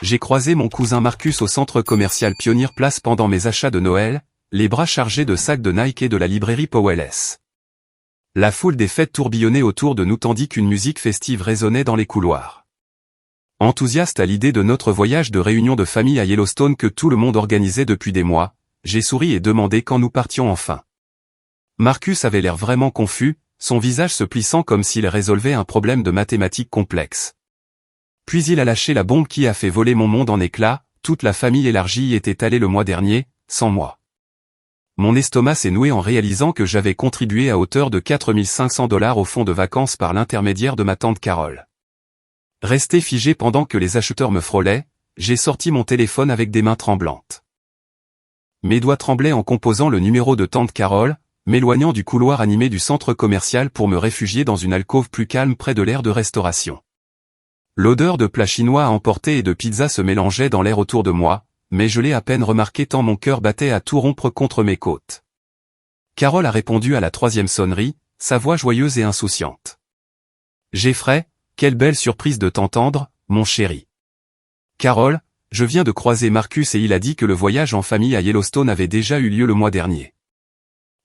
j'ai croisé mon cousin Marcus au centre commercial Pionnier Place pendant mes achats de Noël, les bras chargés de sacs de Nike et de la librairie Powell-S. La foule des fêtes tourbillonnait autour de nous tandis qu'une musique festive résonnait dans les couloirs. Enthousiaste à l'idée de notre voyage de réunion de famille à Yellowstone que tout le monde organisait depuis des mois, j'ai souri et demandé quand nous partions enfin. Marcus avait l'air vraiment confus, son visage se plissant comme s'il résolvait un problème de mathématiques complexe. Puis il a lâché la bombe qui a fait voler mon monde en éclats, toute la famille élargie y était allée le mois dernier, sans moi. Mon estomac s'est noué en réalisant que j'avais contribué à hauteur de 4 500 $ au fonds de vacances par l'intermédiaire de ma tante Carole. Resté figé pendant que les acheteurs me frôlaient, j'ai sorti mon téléphone avec des mains tremblantes. Mes doigts tremblaient en composant le numéro de tante Carole, m'éloignant du couloir animé du centre commercial pour me réfugier dans une alcôve plus calme près de l'aire de restauration. L'odeur de plats chinois à emporter et de pizza se mélangeait dans l'air autour de moi, mais je l'ai à peine remarqué tant mon cœur battait à tout rompre contre mes côtes. Carole a répondu à la 3e sonnerie, sa voix joyeuse et insouciante. « Jeffrey, quelle belle surprise de t'entendre, mon chéri. Carole, je viens de croiser Marcus et il a dit que le voyage en famille à Yellowstone avait déjà eu lieu le mois dernier. »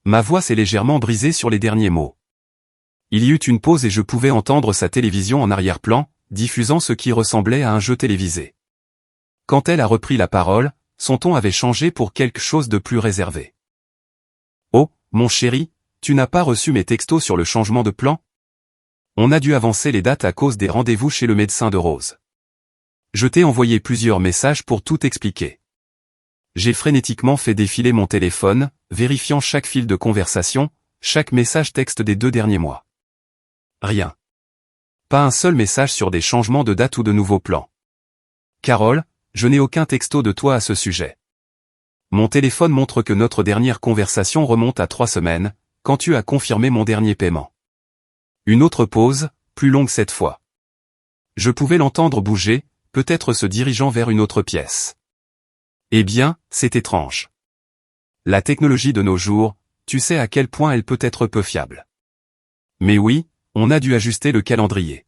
Ma voix s'est légèrement brisée sur les derniers mots. Il y eut une pause et je pouvais entendre sa télévision en arrière-plan, diffusant ce qui ressemblait à un jeu télévisé. Quand elle a repris la parole, son ton avait changé pour quelque chose de plus réservé. « Oh, mon chéri, tu n'as pas reçu mes textos sur le changement de plan ? On a dû avancer les dates à cause des rendez-vous chez le médecin de Rose. Je t'ai envoyé plusieurs messages pour tout expliquer. » J'ai frénétiquement fait défiler mon téléphone, vérifiant chaque fil de conversation, chaque message texte des 2 derniers mois. Rien. Pas un seul message sur des changements de date ou de nouveaux plans. Carole, je n'ai aucun texto de toi à ce sujet. Mon téléphone montre que notre dernière conversation remonte à 3 semaines, quand tu as confirmé mon dernier paiement. Une autre pause, plus longue cette fois. Je pouvais l'entendre bouger, peut-être se dirigeant vers une autre pièce. Eh bien, c'est étrange. La technologie de nos jours, tu sais à quel point elle peut être peu fiable. Mais oui, on a dû ajuster le calendrier.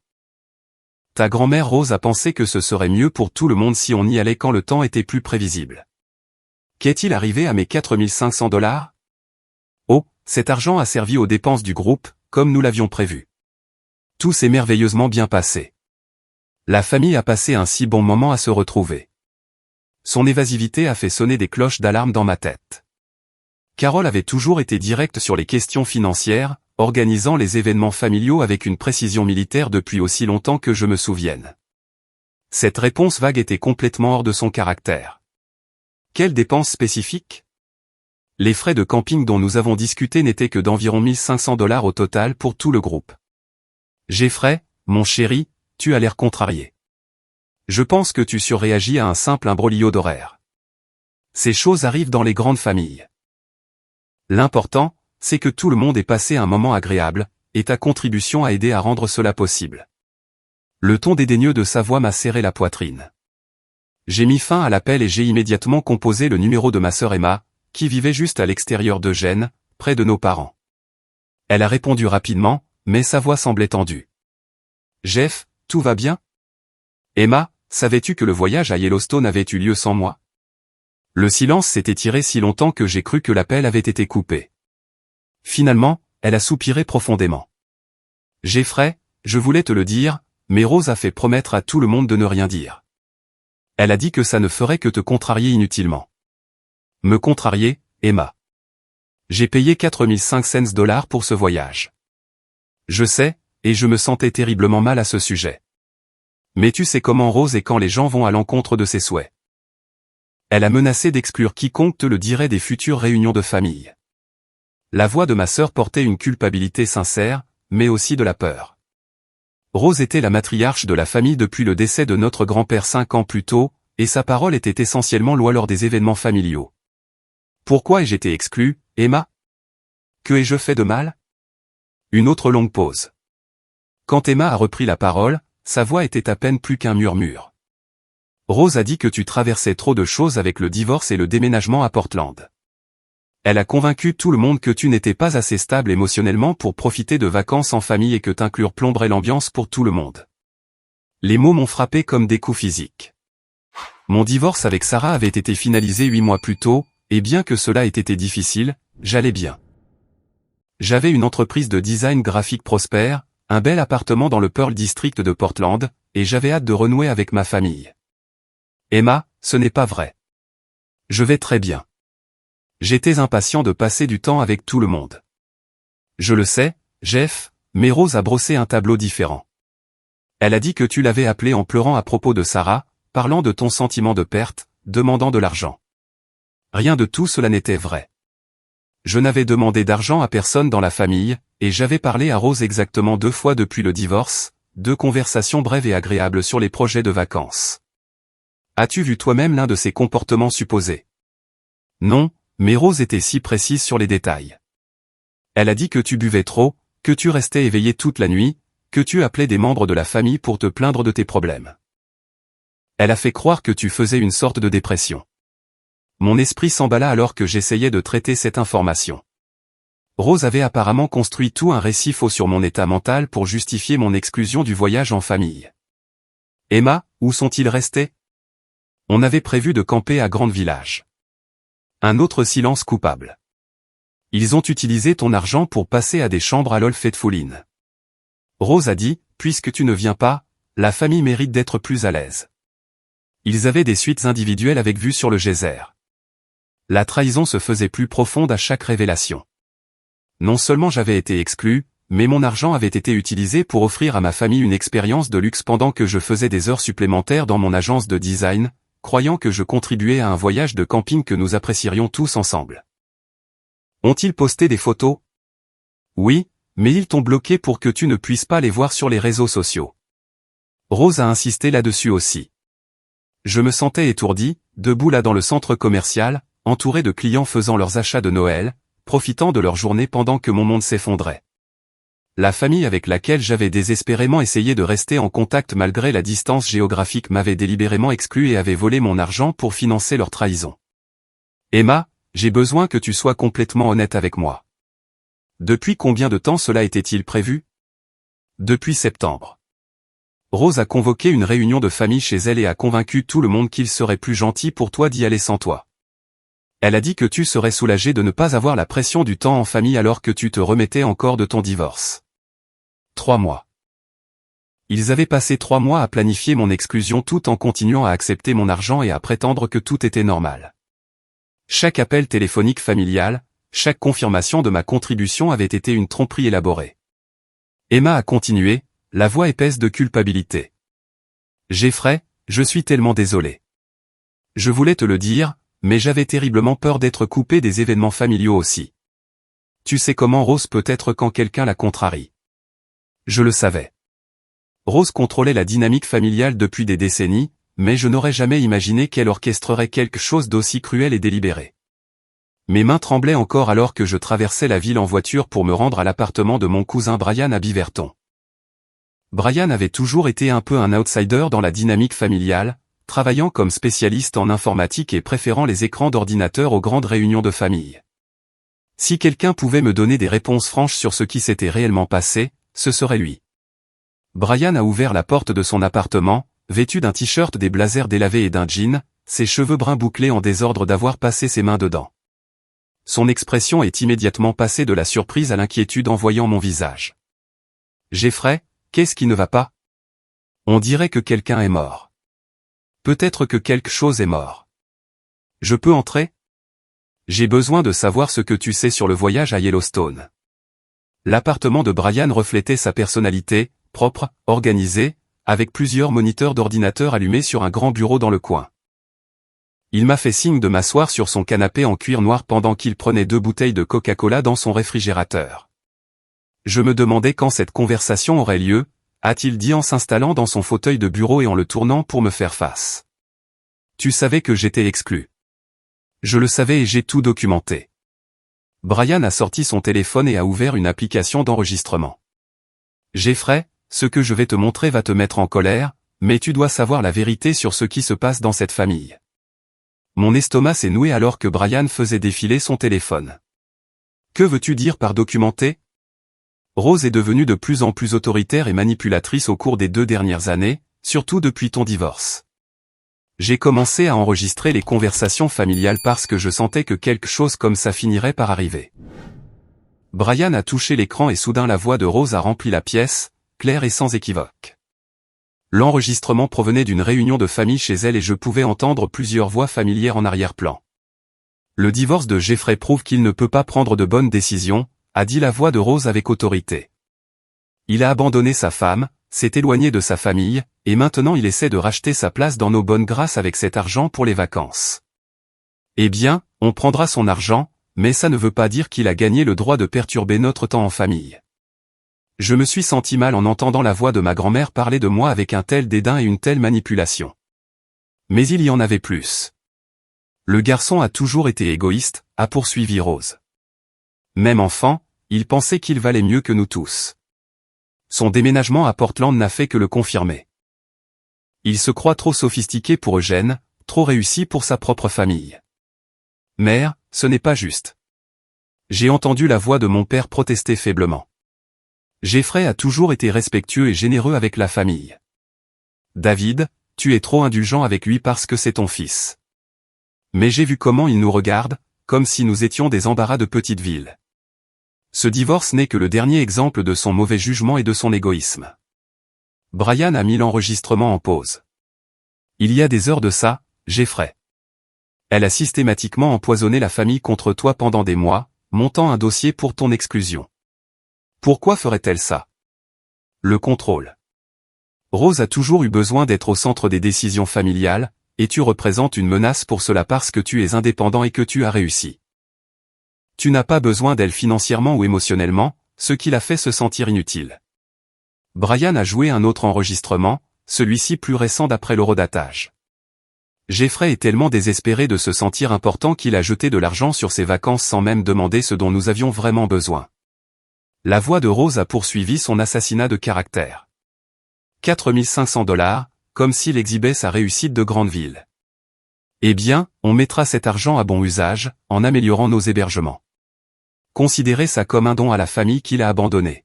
Ta grand-mère Rose a pensé que ce serait mieux pour tout le monde si on y allait quand le temps était plus prévisible. Qu'est-il arrivé à mes 4 500 $? Oh, cet argent a servi aux dépenses du groupe, comme nous l'avions prévu. Tout s'est merveilleusement bien passé. La famille a passé un si bon moment à se retrouver. Son évasivité a fait sonner des cloches d'alarme dans ma tête. Carole avait toujours été directe sur les questions financières, organisant les événements familiaux avec une précision militaire depuis aussi longtemps que je me souvienne. Cette réponse vague était complètement hors de son caractère. Quelles dépenses spécifiques ? Les frais de camping dont nous avons discuté n'étaient que d'environ 1 500 $ au total pour tout le groupe. Jeffrey, mon chéri, tu as l'air contrarié. Je pense que tu surréagis à un simple imbroglio d'horaire. Ces choses arrivent dans les grandes familles. L'important, c'est que tout le monde ait passé un moment agréable, et ta contribution a aidé à rendre cela possible. Le ton dédaigneux de sa voix m'a serré la poitrine. J'ai mis fin à l'appel et j'ai immédiatement composé le numéro de ma sœur Emma, qui vivait juste à l'extérieur d'Eugène, près de nos parents. Elle a répondu rapidement, mais sa voix semblait tendue. « Jeff, tout va bien ? Emma, savais-tu que le voyage à Yellowstone avait eu lieu sans moi ? » Le silence s'est étiré si longtemps que j'ai cru que l'appel avait été coupé. Finalement, elle a soupiré profondément. « Jeffrey, je voulais te le dire, mais Rose a fait promettre à tout le monde de ne rien dire. Elle a dit que ça ne ferait que te contrarier inutilement. » Me contrarier, Emma. J'ai payé 4 500 $ pour ce voyage. Je sais, et je me sentais terriblement mal à ce sujet. Mais tu sais comment Rose est quand les gens vont à l'encontre de ses souhaits. Elle a menacé d'exclure quiconque te le dirait des futures réunions de famille. La voix de ma sœur portait une culpabilité sincère, mais aussi de la peur. Rose était la matriarche de la famille depuis le décès de notre grand-père 5 ans plus tôt, et sa parole était essentiellement loi lors des événements familiaux. Pourquoi ai-je été exclu, Emma ? Que ai-je fait de mal ? Une autre longue pause. Quand Emma a repris la parole, sa voix était à peine plus qu'un murmure. Rose a dit que tu traversais trop de choses avec le divorce et le déménagement à Portland. Elle a convaincu tout le monde que tu n'étais pas assez stable émotionnellement pour profiter de vacances en famille et que t'inclure plomberait l'ambiance pour tout le monde. Les mots m'ont frappé comme des coups physiques. Mon divorce avec Sarah avait été finalisé 8 mois plus tôt, et bien que cela ait été difficile, j'allais bien. J'avais une entreprise de design graphique prospère, un bel appartement dans le Pearl District de Portland, et j'avais hâte de renouer avec ma famille. Emma, ce n'est pas vrai. Je vais très bien. J'étais impatient de passer du temps avec tout le monde. Je le sais, Jeff, mais Rose a brossé un tableau différent. Elle a dit que tu l'avais appelé en pleurant à propos de Sarah, parlant de ton sentiment de perte, demandant de l'argent. Rien de tout cela n'était vrai. Je n'avais demandé d'argent à personne dans la famille, et j'avais parlé à Rose exactement 2 fois depuis le divorce, 2 conversations brèves et agréables sur les projets de vacances. As-tu vu toi-même l'un de ces comportements supposés? Non, mais Rose était si précise sur les détails. Elle a dit que tu buvais trop, que tu restais éveillé toute la nuit, que tu appelais des membres de la famille pour te plaindre de tes problèmes. Elle a fait croire que tu faisais une sorte de dépression. Mon esprit s'emballa alors que j'essayais de traiter cette information. Rose avait apparemment construit tout un récit faux sur mon état mental pour justifier mon exclusion du voyage en famille. Emma, où sont-ils restés? On avait prévu de camper à Grand Village. Un autre silence coupable. Ils ont utilisé ton argent pour passer à des chambres à l'Old Faithful Inn. Rose a dit, puisque tu ne viens pas, la famille mérite d'être plus à l'aise. Ils avaient des suites individuelles avec vue sur le geyser. La trahison se faisait plus profonde à chaque révélation. Non seulement j'avais été exclu, mais mon argent avait été utilisé pour offrir à ma famille une expérience de luxe pendant que je faisais des heures supplémentaires dans mon agence de design, croyant que je contribuais à un voyage de camping que nous apprécierions tous ensemble. Ont-ils posté des photos? Oui, mais ils t'ont bloqué pour que tu ne puisses pas les voir sur les réseaux sociaux. Rose a insisté là-dessus aussi. Je me sentais étourdi, debout là dans le centre commercial, entouré de clients faisant leurs achats de Noël, profitant de leur journée pendant que mon monde s'effondrait. La famille avec laquelle j'avais désespérément essayé de rester en contact malgré la distance géographique m'avait délibérément exclu et avait volé mon argent pour financer leur trahison. Emma, j'ai besoin que tu sois complètement honnête avec moi. Depuis combien de temps cela était-il prévu? Depuis septembre. Rose a convoqué une réunion de famille chez elle et a convaincu tout le monde qu'il serait plus gentil pour toi d'y aller sans toi. Elle a dit que tu serais soulagé de ne pas avoir la pression du temps en famille alors que tu te remettais encore de ton divorce. 3 mois. Ils avaient passé 3 mois à planifier mon exclusion tout en continuant à accepter mon argent et à prétendre que tout était normal. Chaque appel téléphonique familial, chaque confirmation de ma contribution avait été une tromperie élaborée. Emma a continué, la voix épaisse de culpabilité. Jeffrey, je suis tellement désolé. Je voulais te le dire, mais j'avais terriblement peur d'être coupé des événements familiaux aussi. Tu sais comment Rose peut être quand quelqu'un la contrarie. Je le savais. Rose contrôlait la dynamique familiale depuis des décennies, mais je n'aurais jamais imaginé qu'elle orchestrerait quelque chose d'aussi cruel et délibéré. Mes mains tremblaient encore alors que je traversais la ville en voiture pour me rendre à l'appartement de mon cousin Brian à Beaverton. Brian avait toujours été un peu un outsider dans la dynamique familiale, travaillant comme spécialiste en informatique et préférant les écrans d'ordinateur aux grandes réunions de famille. Si quelqu'un pouvait me donner des réponses franches sur ce qui s'était réellement passé, ce serait lui. Brian a ouvert la porte de son appartement, vêtu d'un t-shirt, des blazers délavés et d'un jean, ses cheveux bruns bouclés en désordre d'avoir passé ses mains dedans. Son expression est immédiatement passée de la surprise à l'inquiétude en voyant mon visage. Jeffrey, qu'est-ce qui ne va pas? On dirait que quelqu'un est mort. Peut-être que quelque chose est mort. Je peux entrer? J'ai besoin de savoir ce que tu sais sur le voyage à Yellowstone. L'appartement de Brian reflétait sa personnalité, propre, organisée, avec plusieurs moniteurs d'ordinateur allumés sur un grand bureau dans le coin. Il m'a fait signe de m'asseoir sur son canapé en cuir noir pendant qu'il prenait 2 bouteilles de Coca-Cola dans son réfrigérateur. Je me demandais quand cette conversation aurait lieu, a-t-il dit en s'installant dans son fauteuil de bureau et en le tournant pour me faire face. Tu savais que j'étais exclu. Je le savais et j'ai tout documenté. Brian a sorti son téléphone et a ouvert une application d'enregistrement. Jeffrey, ce que je vais te montrer va te mettre en colère, mais tu dois savoir la vérité sur ce qui se passe dans cette famille. Mon estomac s'est noué alors que Brian faisait défiler son téléphone. Que veux-tu dire par documenter? Rose est devenue de plus en plus autoritaire et manipulatrice au cours des 2 dernières années, surtout depuis ton divorce. J'ai commencé à enregistrer les conversations familiales parce que je sentais que quelque chose comme ça finirait par arriver. Brian a touché l'écran et soudain la voix de Rose a rempli la pièce, claire et sans équivoque. L'enregistrement provenait d'une réunion de famille chez elle et je pouvais entendre plusieurs voix familières en arrière-plan. Le divorce de Jeffrey prouve qu'il ne peut pas prendre de bonnes décisions, a dit la voix de Rose avec autorité. Il a abandonné sa femme, s'est éloigné de sa famille, et maintenant il essaie de racheter sa place dans nos bonnes grâces avec cet argent pour les vacances. Eh bien, on prendra son argent, mais ça ne veut pas dire qu'il a gagné le droit de perturber notre temps en famille. Je me suis senti mal en entendant la voix de ma grand-mère parler de moi avec un tel dédain et une telle manipulation. Mais il y en avait plus. Le garçon a toujours été égoïste, a poursuivi Rose. Même enfant, il pensait qu'il valait mieux que nous tous. Son déménagement à Portland n'a fait que le confirmer. Il se croit trop sophistiqué pour Eugène, trop réussi pour sa propre famille. Mère, ce n'est pas juste. J'ai entendu la voix de mon père protester faiblement. Jeffrey a toujours été respectueux et généreux avec la famille. David, tu es trop indulgent avec lui parce que c'est ton fils. Mais j'ai vu comment il nous regarde, comme si nous étions des embarras de petite ville. Ce divorce n'est que le dernier exemple de son mauvais jugement et de son égoïsme. Brian a mis l'enregistrement en pause. Il y a des heures de ça, Jeffrey. Elle a systématiquement empoisonné la famille contre toi pendant des mois, montant un dossier pour ton exclusion. Pourquoi ferait-elle ça? Le contrôle. Rose a toujours eu besoin d'être au centre des décisions familiales, et tu représentes une menace pour cela parce que tu es indépendant et que tu as réussi. Tu n'as pas besoin d'elle financièrement ou émotionnellement, ce qui l'a fait se sentir inutile. Brian a joué un autre enregistrement, celui-ci plus récent d'après l'horodatage. Jeffrey est tellement désespéré de se sentir important qu'il a jeté de l'argent sur ses vacances sans même demander ce dont nous avions vraiment besoin. La voix de Rose a poursuivi son assassinat de caractère. 4 500 $, comme s'il exhibait sa réussite de grande ville. Eh bien, on mettra cet argent à bon usage, en améliorant nos hébergements. Considérez ça comme un don à la famille qu'il a abandonnée.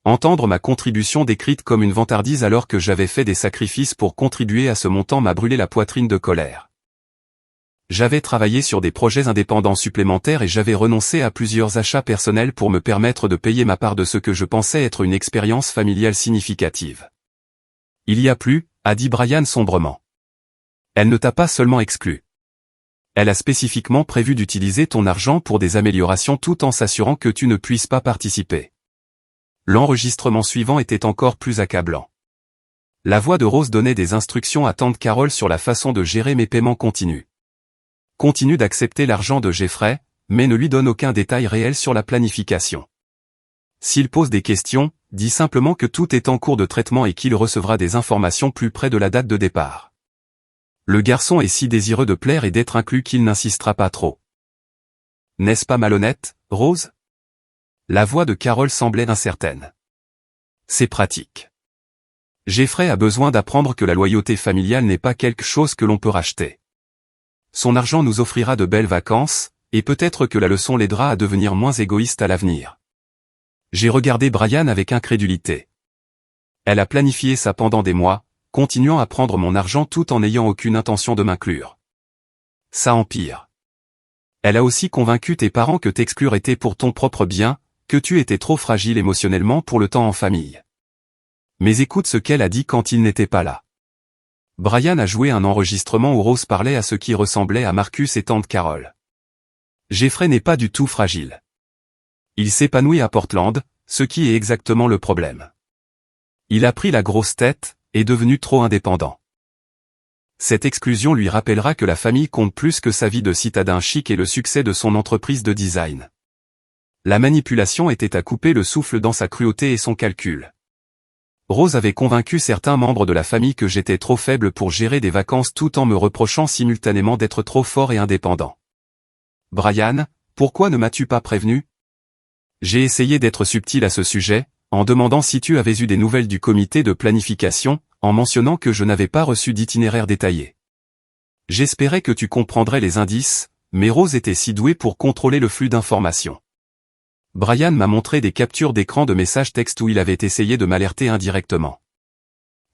Entendre ma contribution décrite comme une vantardise alors que j'avais fait des sacrifices pour contribuer à ce montant m'a brûlé la poitrine de colère. J'avais travaillé sur des projets indépendants supplémentaires et j'avais renoncé à plusieurs achats personnels pour me permettre de payer ma part de ce que je pensais être une expérience familiale significative. Il y a plus, a dit Brian sombrement. Elle ne t'a pas seulement exclu. Elle a spécifiquement prévu d'utiliser ton argent pour des améliorations tout en s'assurant que tu ne puisses pas participer. L'enregistrement suivant était encore plus accablant. La voix de Rose donnait des instructions à tante Carole sur la façon de gérer mes paiements continus. Continue d'accepter l'argent de Jeffrey, mais ne lui donne aucun détail réel sur la planification. S'il pose des questions, dis simplement que tout est en cours de traitement et qu'il recevra des informations plus près de la date de départ. Le garçon est si désireux de plaire et d'être inclus qu'il n'insistera pas trop. N'est-ce pas malhonnête, Rose? La voix de Carole semblait incertaine. C'est pratique. Jeffrey a besoin d'apprendre que la loyauté familiale n'est pas quelque chose que l'on peut racheter. Son argent nous offrira de belles vacances, et peut-être que la leçon l'aidera à devenir moins égoïste à l'avenir. J'ai regardé Brian avec incrédulité. Elle a planifié ça pendant des mois, continuant à prendre mon argent tout en n'ayant aucune intention de m'inclure. Ça empire. Elle a aussi convaincu tes parents que t'exclure était pour ton propre bien, que tu étais trop fragile émotionnellement pour le temps en famille. Mais écoute ce qu'elle a dit quand il n'était pas là. Brian a joué un enregistrement où Rose parlait à ce qui ressemblait à Marcus et tante Carole. Jeffrey n'est pas du tout fragile. Il s'épanouit à Portland, ce qui est exactement le problème. Il a pris la grosse tête, est devenu trop indépendant. Cette exclusion lui rappellera que la famille compte plus que sa vie de citadin chic et le succès de son entreprise de design. La manipulation était à couper le souffle dans sa cruauté et son calcul. Rose avait convaincu certains membres de la famille que j'étais trop faible pour gérer des vacances tout en me reprochant simultanément d'être trop fort et indépendant. Brian, pourquoi ne m'as-tu pas prévenu? J'ai essayé d'être subtil à ce sujet, en demandant si tu avais eu des nouvelles du comité de planification, en mentionnant que je n'avais pas reçu d'itinéraire détaillé. J'espérais que tu comprendrais les indices, mais Rose était si douée pour contrôler le flux d'informations. Brian m'a montré des captures d'écran de messages textes où il avait essayé de m'alerter indirectement.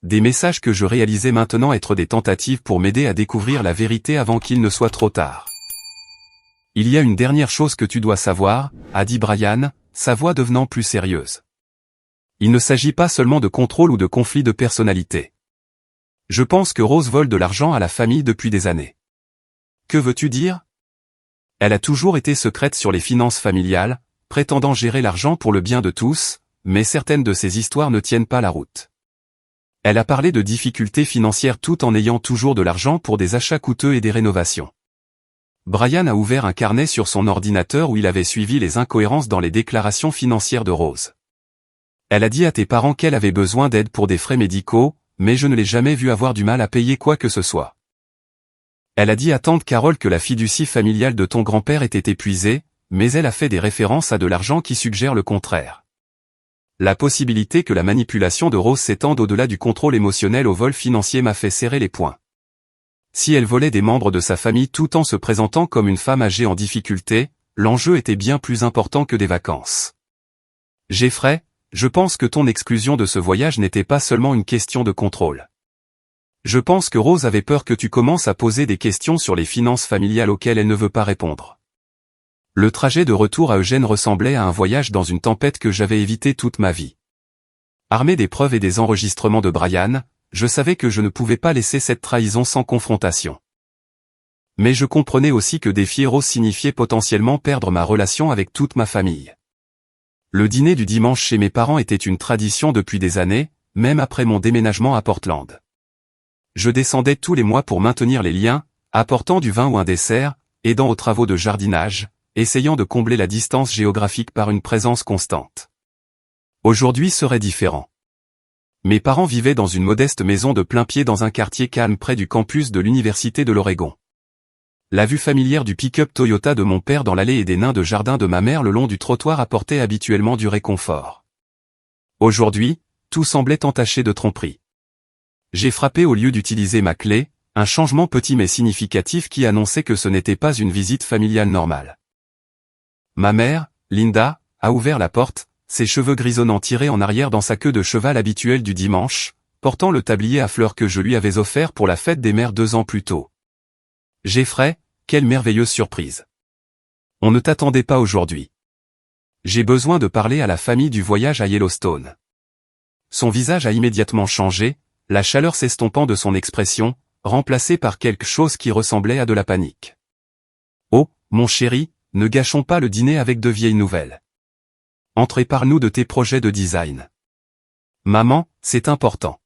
Des messages que je réalisais maintenant être des tentatives pour m'aider à découvrir la vérité avant qu'il ne soit trop tard. Il y a une dernière chose que tu dois savoir, a dit Brian, sa voix devenant plus sérieuse. Il ne s'agit pas seulement de contrôle ou de conflit de personnalité. Je pense que Rose vole de l'argent à la famille depuis des années. Que veux-tu dire? Elle a toujours été secrète sur les finances familiales, prétendant gérer l'argent pour le bien de tous, mais certaines de ces histoires ne tiennent pas la route. Elle a parlé de difficultés financières tout en ayant toujours de l'argent pour des achats coûteux et des rénovations. Brian a ouvert un carnet sur son ordinateur où il avait suivi les incohérences dans les déclarations financières de Rose. Elle a dit à tes parents qu'elle avait besoin d'aide pour des frais médicaux, mais je ne l'ai jamais vue avoir du mal à payer quoi que ce soit. Elle a dit à tante Carole que la fiducie familiale de ton grand-père était épuisée, mais elle a fait des références à de l'argent qui suggèrent le contraire. La possibilité que la manipulation de Rose s'étende au-delà du contrôle émotionnel au vol financier m'a fait serrer les poings. Si elle volait des membres de sa famille tout en se présentant comme une femme âgée en difficulté, l'enjeu était bien plus important que des vacances. Jeffrey, je pense que ton exclusion de ce voyage n'était pas seulement une question de contrôle. Je pense que Rose avait peur que tu commences à poser des questions sur les finances familiales auxquelles elle ne veut pas répondre. Le trajet de retour à Eugène ressemblait à un voyage dans une tempête que j'avais évité toute ma vie. Armé des preuves et des enregistrements de Brian, je savais que je ne pouvais pas laisser cette trahison sans confrontation. Mais je comprenais aussi que défier Rose signifiait potentiellement perdre ma relation avec toute ma famille. Le dîner du dimanche chez mes parents était une tradition depuis des années, même après mon déménagement à Portland. Je descendais tous les mois pour maintenir les liens, apportant du vin ou un dessert, aidant aux travaux de jardinage, essayant de combler la distance géographique par une présence constante. Aujourd'hui serait différent. Mes parents vivaient dans une modeste maison de plain-pied dans un quartier calme près du campus de l'Université de l'Oregon. La vue familière du pick-up Toyota de mon père dans l'allée et des nains de jardin de ma mère le long du trottoir apportait habituellement du réconfort. Aujourd'hui, tout semblait entaché de tromperie. J'ai frappé au lieu d'utiliser ma clé, un changement petit mais significatif qui annonçait que ce n'était pas une visite familiale normale. Ma mère, Linda, a ouvert la porte, ses cheveux grisonnants tirés en arrière dans sa queue de cheval habituelle du dimanche, portant le tablier à fleurs que je lui avais offert pour la fête des mères 2 ans plus tôt. Jeffrey, quelle merveilleuse surprise. On ne t'attendait pas aujourd'hui. J'ai besoin de parler à la famille du voyage à Yellowstone. Son visage a immédiatement changé, la chaleur s'estompant de son expression, remplacée par quelque chose qui ressemblait à de la panique. Oh, mon chéri, ne gâchons pas le dîner avec de vieilles nouvelles. Entre et parle-nous de tes projets de design. Maman, c'est important.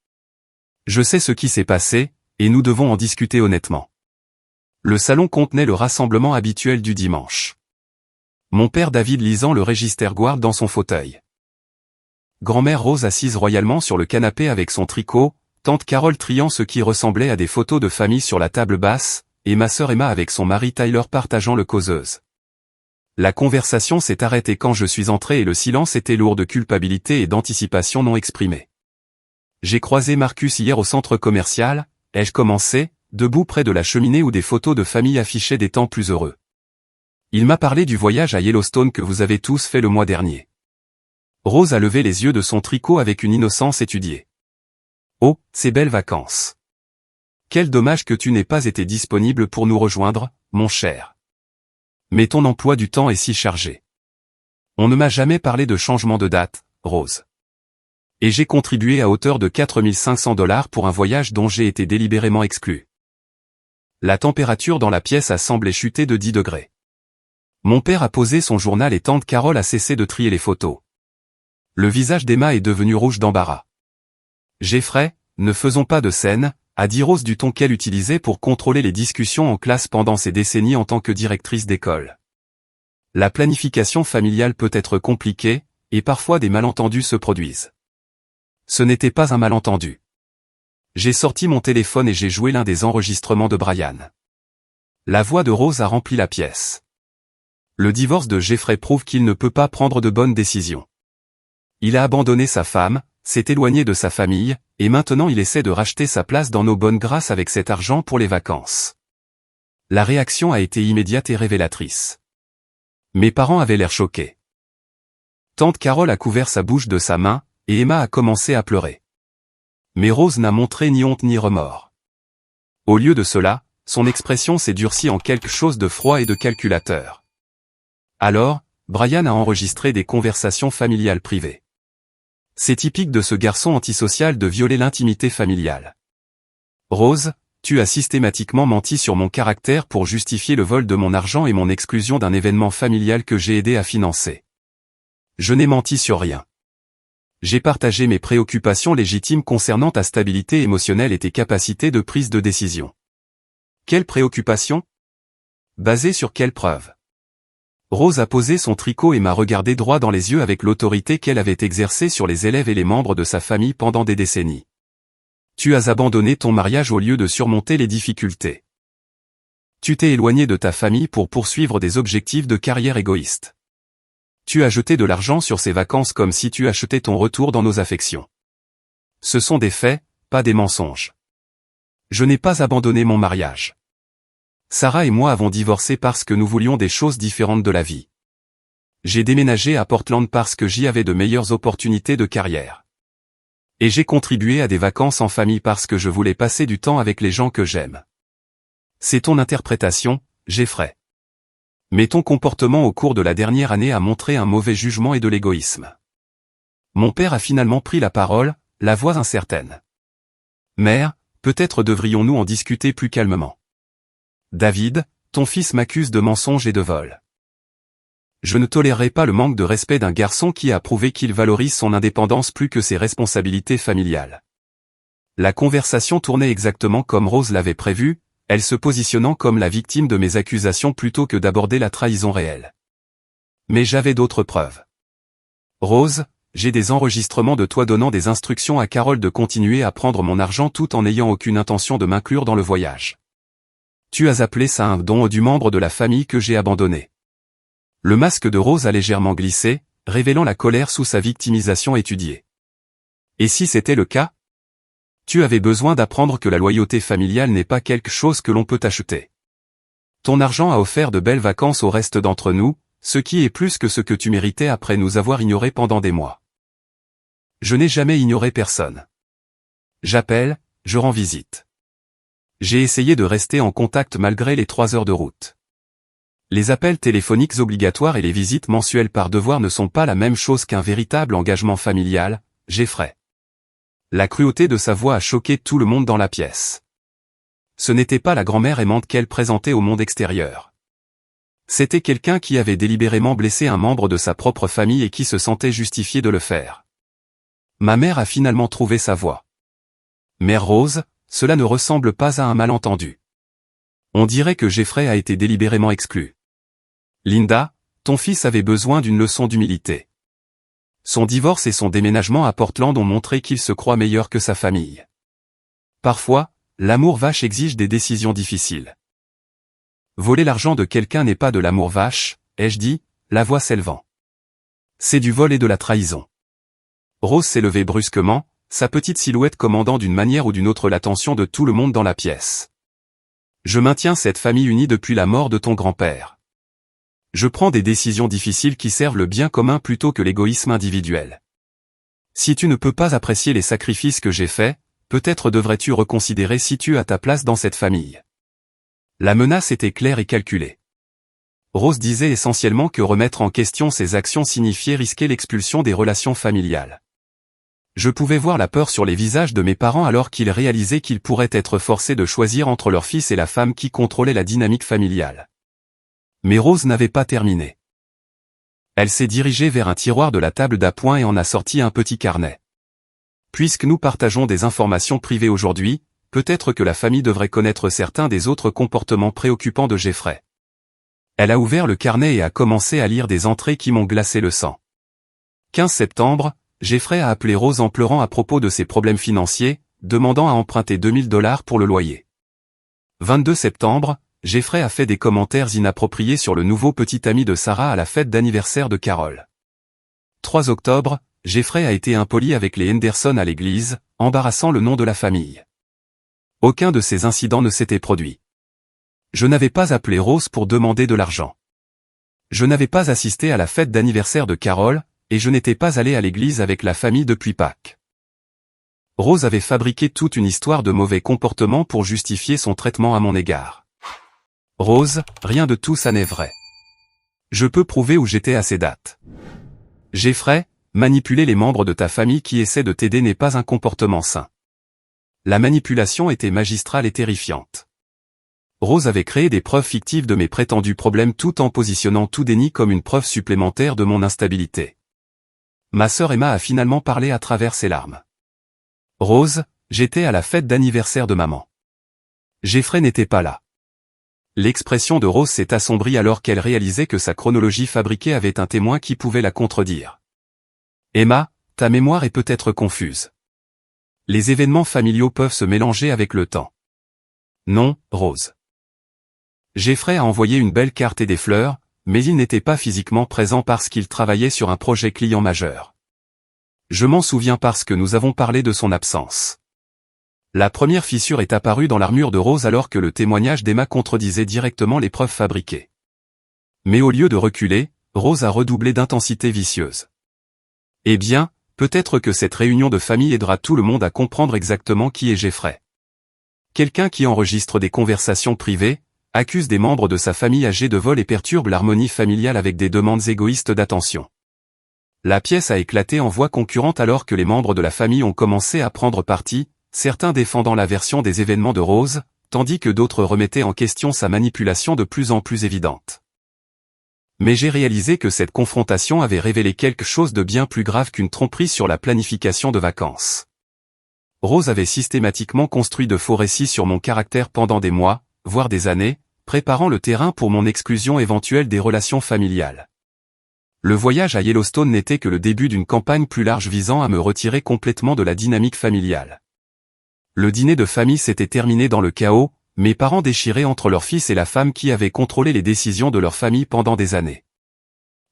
Je sais ce qui s'est passé, et nous devons en discuter honnêtement. Le salon contenait le rassemblement habituel du dimanche. Mon père David lisant le Register-Guard dans son fauteuil. Grand-mère Rose assise royalement sur le canapé avec son tricot, tante Carole triant ce qui ressemblait à des photos de famille sur la table basse, et ma sœur Emma avec son mari Tyler partageant le causeuse. La conversation s'est arrêtée quand je suis entré et le silence était lourd de culpabilité et d'anticipation non exprimée. J'ai croisé Marcus hier au centre commercial, ai-je commencé, debout près de la cheminée où des photos de famille affichaient des temps plus heureux. Il m'a parlé du voyage à Yellowstone que vous avez tous fait le mois dernier. Rose a levé les yeux de son tricot avec une innocence étudiée. Oh, ces belles vacances. Quel dommage que tu n'aies pas été disponible pour nous rejoindre, mon cher. Mais ton emploi du temps est si chargé. On ne m'a jamais parlé de changement de date, Rose. Et j'ai contribué à hauteur de $4 500 pour un voyage dont j'ai été délibérément exclu. La température dans la pièce a semblé chuter de 10 degrés. Mon père a posé son journal et tante Carole a cessé de trier les photos. Le visage d'Emma est devenu rouge d'embarras. Jeffrey, ne faisons pas de scène, a dit Rose du ton qu'elle utilisait pour contrôler les discussions en classe pendant ses décennies en tant que directrice d'école. La planification familiale peut être compliquée, et parfois des malentendus se produisent. Ce n'était pas un malentendu. J'ai sorti mon téléphone et j'ai joué l'un des enregistrements de Brian. La voix de Rose a rempli la pièce. Le divorce de Jeffrey prouve qu'il ne peut pas prendre de bonnes décisions. Il a abandonné sa femme, s'est éloigné de sa famille, et maintenant il essaie de racheter sa place dans nos bonnes grâces avec cet argent pour les vacances. La réaction a été immédiate et révélatrice. Mes parents avaient l'air choqués. Tante Carole a couvert sa bouche de sa main, et Emma a commencé à pleurer. Mais Rose n'a montré ni honte ni remords. Au lieu de cela, son expression s'est durcie en quelque chose de froid et de calculateur. Alors, Brian a enregistré des conversations familiales privées. C'est typique de ce garçon antisocial de violer l'intimité familiale. Rose, tu as systématiquement menti sur mon caractère pour justifier le vol de mon argent et mon exclusion d'un événement familial que j'ai aidé à financer. Je n'ai menti sur rien. J'ai partagé mes préoccupations légitimes concernant ta stabilité émotionnelle et tes capacités de prise de décision. Quelles préoccupations? Basées sur quelles preuves? Rose a posé son tricot et m'a regardé droit dans les yeux avec l'autorité qu'elle avait exercée sur les élèves et les membres de sa famille pendant des décennies. Tu as abandonné ton mariage au lieu de surmonter les difficultés. Tu t'es éloigné de ta famille pour poursuivre des objectifs de carrière égoïstes. Tu as jeté de l'argent sur ces vacances comme si tu achetais ton retour dans nos affections. Ce sont des faits, pas des mensonges. Je n'ai pas abandonné mon mariage. Sarah et moi avons divorcé parce que nous voulions des choses différentes de la vie. J'ai déménagé à Portland parce que j'y avais de meilleures opportunités de carrière. Et j'ai contribué à des vacances en famille parce que je voulais passer du temps avec les gens que j'aime. C'est ton interprétation, Jeffrey. Mais ton comportement au cours de la dernière année a montré un mauvais jugement et de l'égoïsme. Mon père a finalement pris la parole, la voix incertaine. Mère, peut-être devrions-nous en discuter plus calmement. David, ton fils m'accuse de mensonge et de vol. Je ne tolérerai pas le manque de respect d'un garçon qui a prouvé qu'il valorise son indépendance plus que ses responsabilités familiales. La conversation tournait exactement comme Rose l'avait prévu, elle se positionnant comme la victime de mes accusations plutôt que d'aborder la trahison réelle. Mais j'avais d'autres preuves. Rose, j'ai des enregistrements de toi donnant des instructions à Carole de continuer à prendre mon argent tout en n'ayant aucune intention de m'inclure dans le voyage. Tu as appelé ça un don du membre de la famille que j'ai abandonné. Le masque de Rose a légèrement glissé, révélant la colère sous sa victimisation étudiée. Et si c'était le cas? Tu avais besoin d'apprendre que la loyauté familiale n'est pas quelque chose que l'on peut acheter. Ton argent a offert de belles vacances au reste d'entre nous, ce qui est plus que ce que tu méritais après nous avoir ignorés pendant des mois. Je n'ai jamais ignoré personne. J'appelle, je rends visite. J'ai essayé de rester en contact malgré les 3 heures de route. Les appels téléphoniques obligatoires et les visites mensuelles par devoir ne sont pas la même chose qu'un véritable engagement familial, Jeffrey. La cruauté de sa voix a choqué tout le monde dans la pièce. Ce n'était pas la grand-mère aimante qu'elle présentait au monde extérieur. C'était quelqu'un qui avait délibérément blessé un membre de sa propre famille et qui se sentait justifié de le faire. Ma mère a finalement trouvé sa voie. Mère Rose, cela ne ressemble pas à un malentendu. On dirait que Jeffrey a été délibérément exclu. Linda, ton fils avait besoin d'une leçon d'humilité. Son divorce et son déménagement à Portland ont montré qu'il se croit meilleur que sa famille. Parfois, l'amour vache exige des décisions difficiles. Voler l'argent de quelqu'un n'est pas de l'amour vache, ai-je dit, la voix s'élevant. C'est du vol et de la trahison. Rose s'est levée brusquement, sa petite silhouette commandant d'une manière ou d'une autre l'attention de tout le monde dans la pièce. Je maintiens cette famille unie depuis la mort de ton grand-père. Je prends des décisions difficiles qui servent le bien commun plutôt que l'égoïsme individuel. Si tu ne peux pas apprécier les sacrifices que j'ai faits, peut-être devrais-tu reconsidérer si tu as ta place dans cette famille. La menace était claire et calculée. Rose disait essentiellement que remettre en question ses actions signifiait risquer l'expulsion des relations familiales. Je pouvais voir la peur sur les visages de mes parents alors qu'ils réalisaient qu'ils pourraient être forcés de choisir entre leur fils et la femme qui contrôlait la dynamique familiale. Mais Rose n'avait pas terminé. Elle s'est dirigée vers un tiroir de la table d'appoint et en a sorti un petit carnet. Puisque nous partageons des informations privées aujourd'hui, peut-être que la famille devrait connaître certains des autres comportements préoccupants de Jeffrey. Elle a ouvert le carnet et a commencé à lire des entrées qui m'ont glacé le sang. 15 septembre, Jeffrey a appelé Rose en pleurant à propos de ses problèmes financiers, demandant à emprunter $2000 pour le loyer. 22 septembre, Jeffrey a fait des commentaires inappropriés sur le nouveau petit ami de Sarah à la fête d'anniversaire de Carole. 3 octobre, Jeffrey a été impoli avec les Henderson à l'église, embarrassant le nom de la famille. Aucun de ces incidents ne s'était produit. Je n'avais pas appelé Rose pour demander de l'argent. Je n'avais pas assisté à la fête d'anniversaire de Carole, et je n'étais pas allé à l'église avec la famille depuis Pâques. Rose avait fabriqué toute une histoire de mauvais comportements pour justifier son traitement à mon égard. Rose, rien de tout ça n'est vrai. Je peux prouver où j'étais à ces dates. Jeffrey, manipuler les membres de ta famille qui essaient de t'aider n'est pas un comportement sain. La manipulation était magistrale et terrifiante. Rose avait créé des preuves fictives de mes prétendus problèmes tout en positionnant tout déni comme une preuve supplémentaire de mon instabilité. Ma sœur Emma a finalement parlé à travers ses larmes. Rose, j'étais à la fête d'anniversaire de maman. Jeffrey n'était pas là. L'expression de Rose s'est assombrie alors qu'elle réalisait que sa chronologie fabriquée avait un témoin qui pouvait la contredire. Emma, ta mémoire est peut-être confuse. Les événements familiaux peuvent se mélanger avec le temps. Non, Rose. Jeffrey a envoyé une belle carte et des fleurs, mais il n'était pas physiquement présent parce qu'il travaillait sur un projet client majeur. Je m'en souviens parce que nous avons parlé de son absence. La première fissure est apparue dans l'armure de Rose alors que le témoignage d'Emma contredisait directement les preuves fabriquées. Mais au lieu de reculer, Rose a redoublé d'intensité vicieuse. Eh bien, peut-être que cette réunion de famille aidera tout le monde à comprendre exactement qui est Jeffrey. Quelqu'un qui enregistre des conversations privées, accuse des membres de sa famille âgés de vol et perturbe l'harmonie familiale avec des demandes égoïstes d'attention. La pièce a éclaté en voix concurrente alors que les membres de la famille ont commencé à prendre parti, certains défendant la version des événements de Rose, tandis que d'autres remettaient en question sa manipulation de plus en plus évidente. Mais j'ai réalisé que cette confrontation avait révélé quelque chose de bien plus grave qu'une tromperie sur la planification de vacances. Rose avait systématiquement construit de faux récits sur mon caractère pendant des mois, voire des années, préparant le terrain pour mon exclusion éventuelle des relations familiales. Le voyage à Yellowstone n'était que le début d'une campagne plus large visant à me retirer complètement de la dynamique familiale. Le dîner de famille s'était terminé dans le chaos, mes parents déchirés entre leur fils et la femme qui avait contrôlé les décisions de leur famille pendant des années.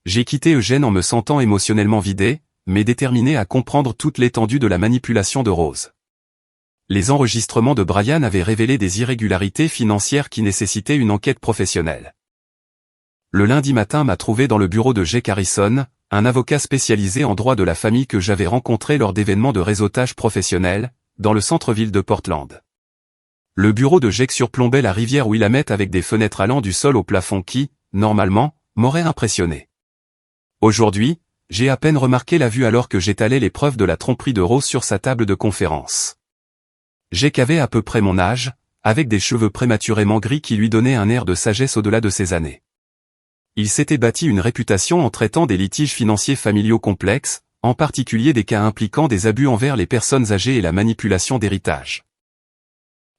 J'ai quitté Eugène en me sentant émotionnellement vidé, mais déterminé à comprendre toute l'étendue de la manipulation de Rose. Les enregistrements de Brian avaient révélé des irrégularités financières qui nécessitaient une enquête professionnelle. Le lundi matin m'a trouvé dans le bureau de Jake Harrison, un avocat spécialisé en droit de la famille que j'avais rencontré lors d'événements de réseautage professionnel, dans le centre-ville de Portland. Le bureau de Jake surplombait la rivière Willamette avec des fenêtres allant du sol au plafond qui, normalement, m'auraient impressionné. Aujourd'hui, j'ai à peine remarqué la vue alors que j'étalais les preuves de la tromperie de Rose sur sa table de conférence. Jake avait à peu près mon âge, avec des cheveux prématurément gris qui lui donnaient un air de sagesse au-delà de ses années. Il s'était bâti une réputation en traitant des litiges financiers familiaux complexes, en particulier des cas impliquant des abus envers les personnes âgées et la manipulation d'héritage.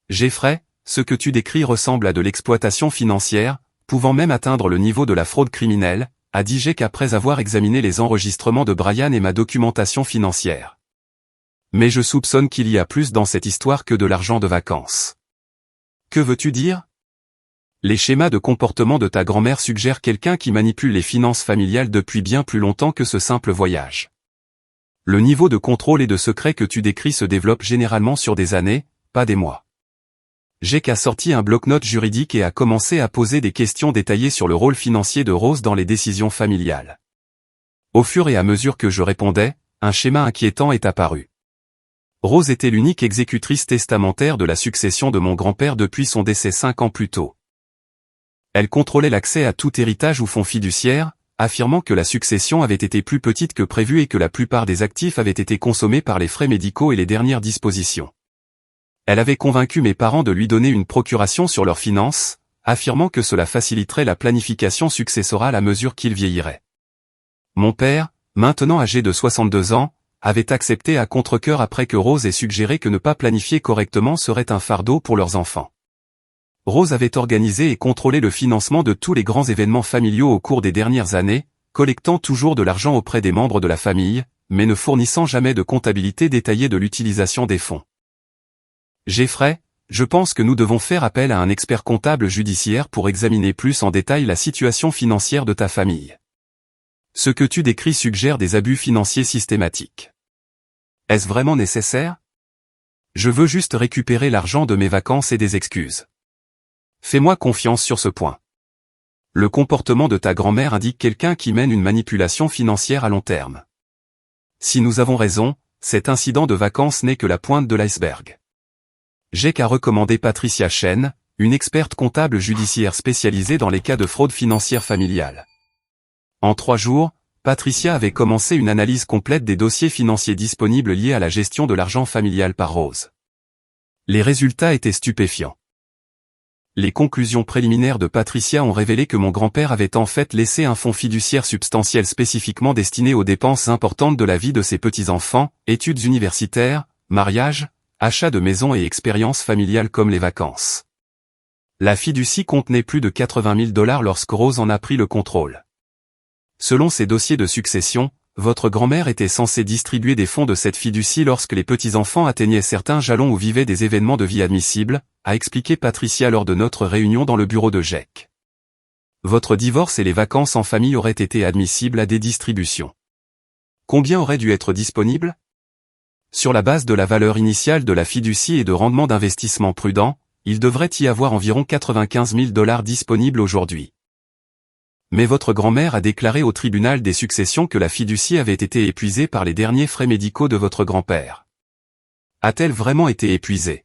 Jeffrey, ce que tu décris ressemble à de l'exploitation financière, pouvant même atteindre le niveau de la fraude criminelle, a dit Jake après avoir examiné les enregistrements de Brian et ma documentation financière. Mais je soupçonne qu'il y a plus dans cette histoire que de l'argent de vacances. Que veux-tu dire ? Les schémas de comportement de ta grand-mère suggèrent quelqu'un qui manipule les finances familiales depuis bien plus longtemps que ce simple voyage. Le niveau de contrôle et de secret que tu décris se développe généralement sur des années, pas des mois. Jake a sorti un bloc-notes juridique et a commencé à poser des questions détaillées sur le rôle financier de Rose dans les décisions familiales. Au fur et à mesure que je répondais, un schéma inquiétant est apparu. Rose était l'unique exécutrice testamentaire de la succession de mon grand-père depuis son décès 5 ans plus tôt. Elle contrôlait l'accès à tout héritage ou fonds fiduciaire, affirmant que la succession avait été plus petite que prévu et que la plupart des actifs avaient été consommés par les frais médicaux et les dernières dispositions. Elle avait convaincu mes parents de lui donner une procuration sur leurs finances, affirmant que cela faciliterait la planification successorale à mesure qu'il vieillirait. Mon père, maintenant âgé de 62 ans, avait accepté à contre-cœur après que Rose ait suggéré que ne pas planifier correctement serait un fardeau pour leurs enfants. Rose avait organisé et contrôlé le financement de tous les grands événements familiaux au cours des dernières années, collectant toujours de l'argent auprès des membres de la famille, mais ne fournissant jamais de comptabilité détaillée de l'utilisation des fonds. Jeffrey, je pense que nous devons faire appel à un expert comptable judiciaire pour examiner plus en détail la situation financière de ta famille. Ce que tu décris suggère des abus financiers systématiques. Est-ce vraiment nécessaire ? Je veux juste récupérer l'argent de mes vacances et des excuses. Fais-moi confiance sur ce point. Le comportement de ta grand-mère indique quelqu'un qui mène une manipulation financière à long terme. Si nous avons raison, cet incident de vacances n'est que la pointe de l'iceberg. Jack a recommandé Patricia Chen, une experte comptable judiciaire spécialisée dans les cas de fraude financière familiale. En 3 jours, Patricia avait commencé une analyse complète des dossiers financiers disponibles liés à la gestion de l'argent familial par Rose. Les résultats étaient stupéfiants. Les conclusions préliminaires de Patricia ont révélé que mon grand-père avait en fait laissé un fonds fiduciaire substantiel spécifiquement destiné aux dépenses importantes de la vie de ses petits-enfants, études universitaires, mariage, achat de maison et expériences familiales comme les vacances. La fiducie contenait plus de 80 000 $ lorsque Rose en a pris le contrôle. Selon ses dossiers de succession, votre grand-mère était censée distribuer des fonds de cette fiducie lorsque les petits-enfants atteignaient certains jalons ou vivaient des événements de vie admissibles, a expliqué Patricia lors de notre réunion dans le bureau de Jack. Votre divorce et les vacances en famille auraient été admissibles à des distributions. Combien aurait dû être disponible? Sur la base de la valeur initiale de la fiducie et de rendements d'investissement prudents, il devrait y avoir environ 95 000 $ disponibles aujourd'hui. Mais votre grand-mère a déclaré au tribunal des successions que la fiducie avait été épuisée par les derniers frais médicaux de votre grand-père. A-t-elle vraiment été épuisée?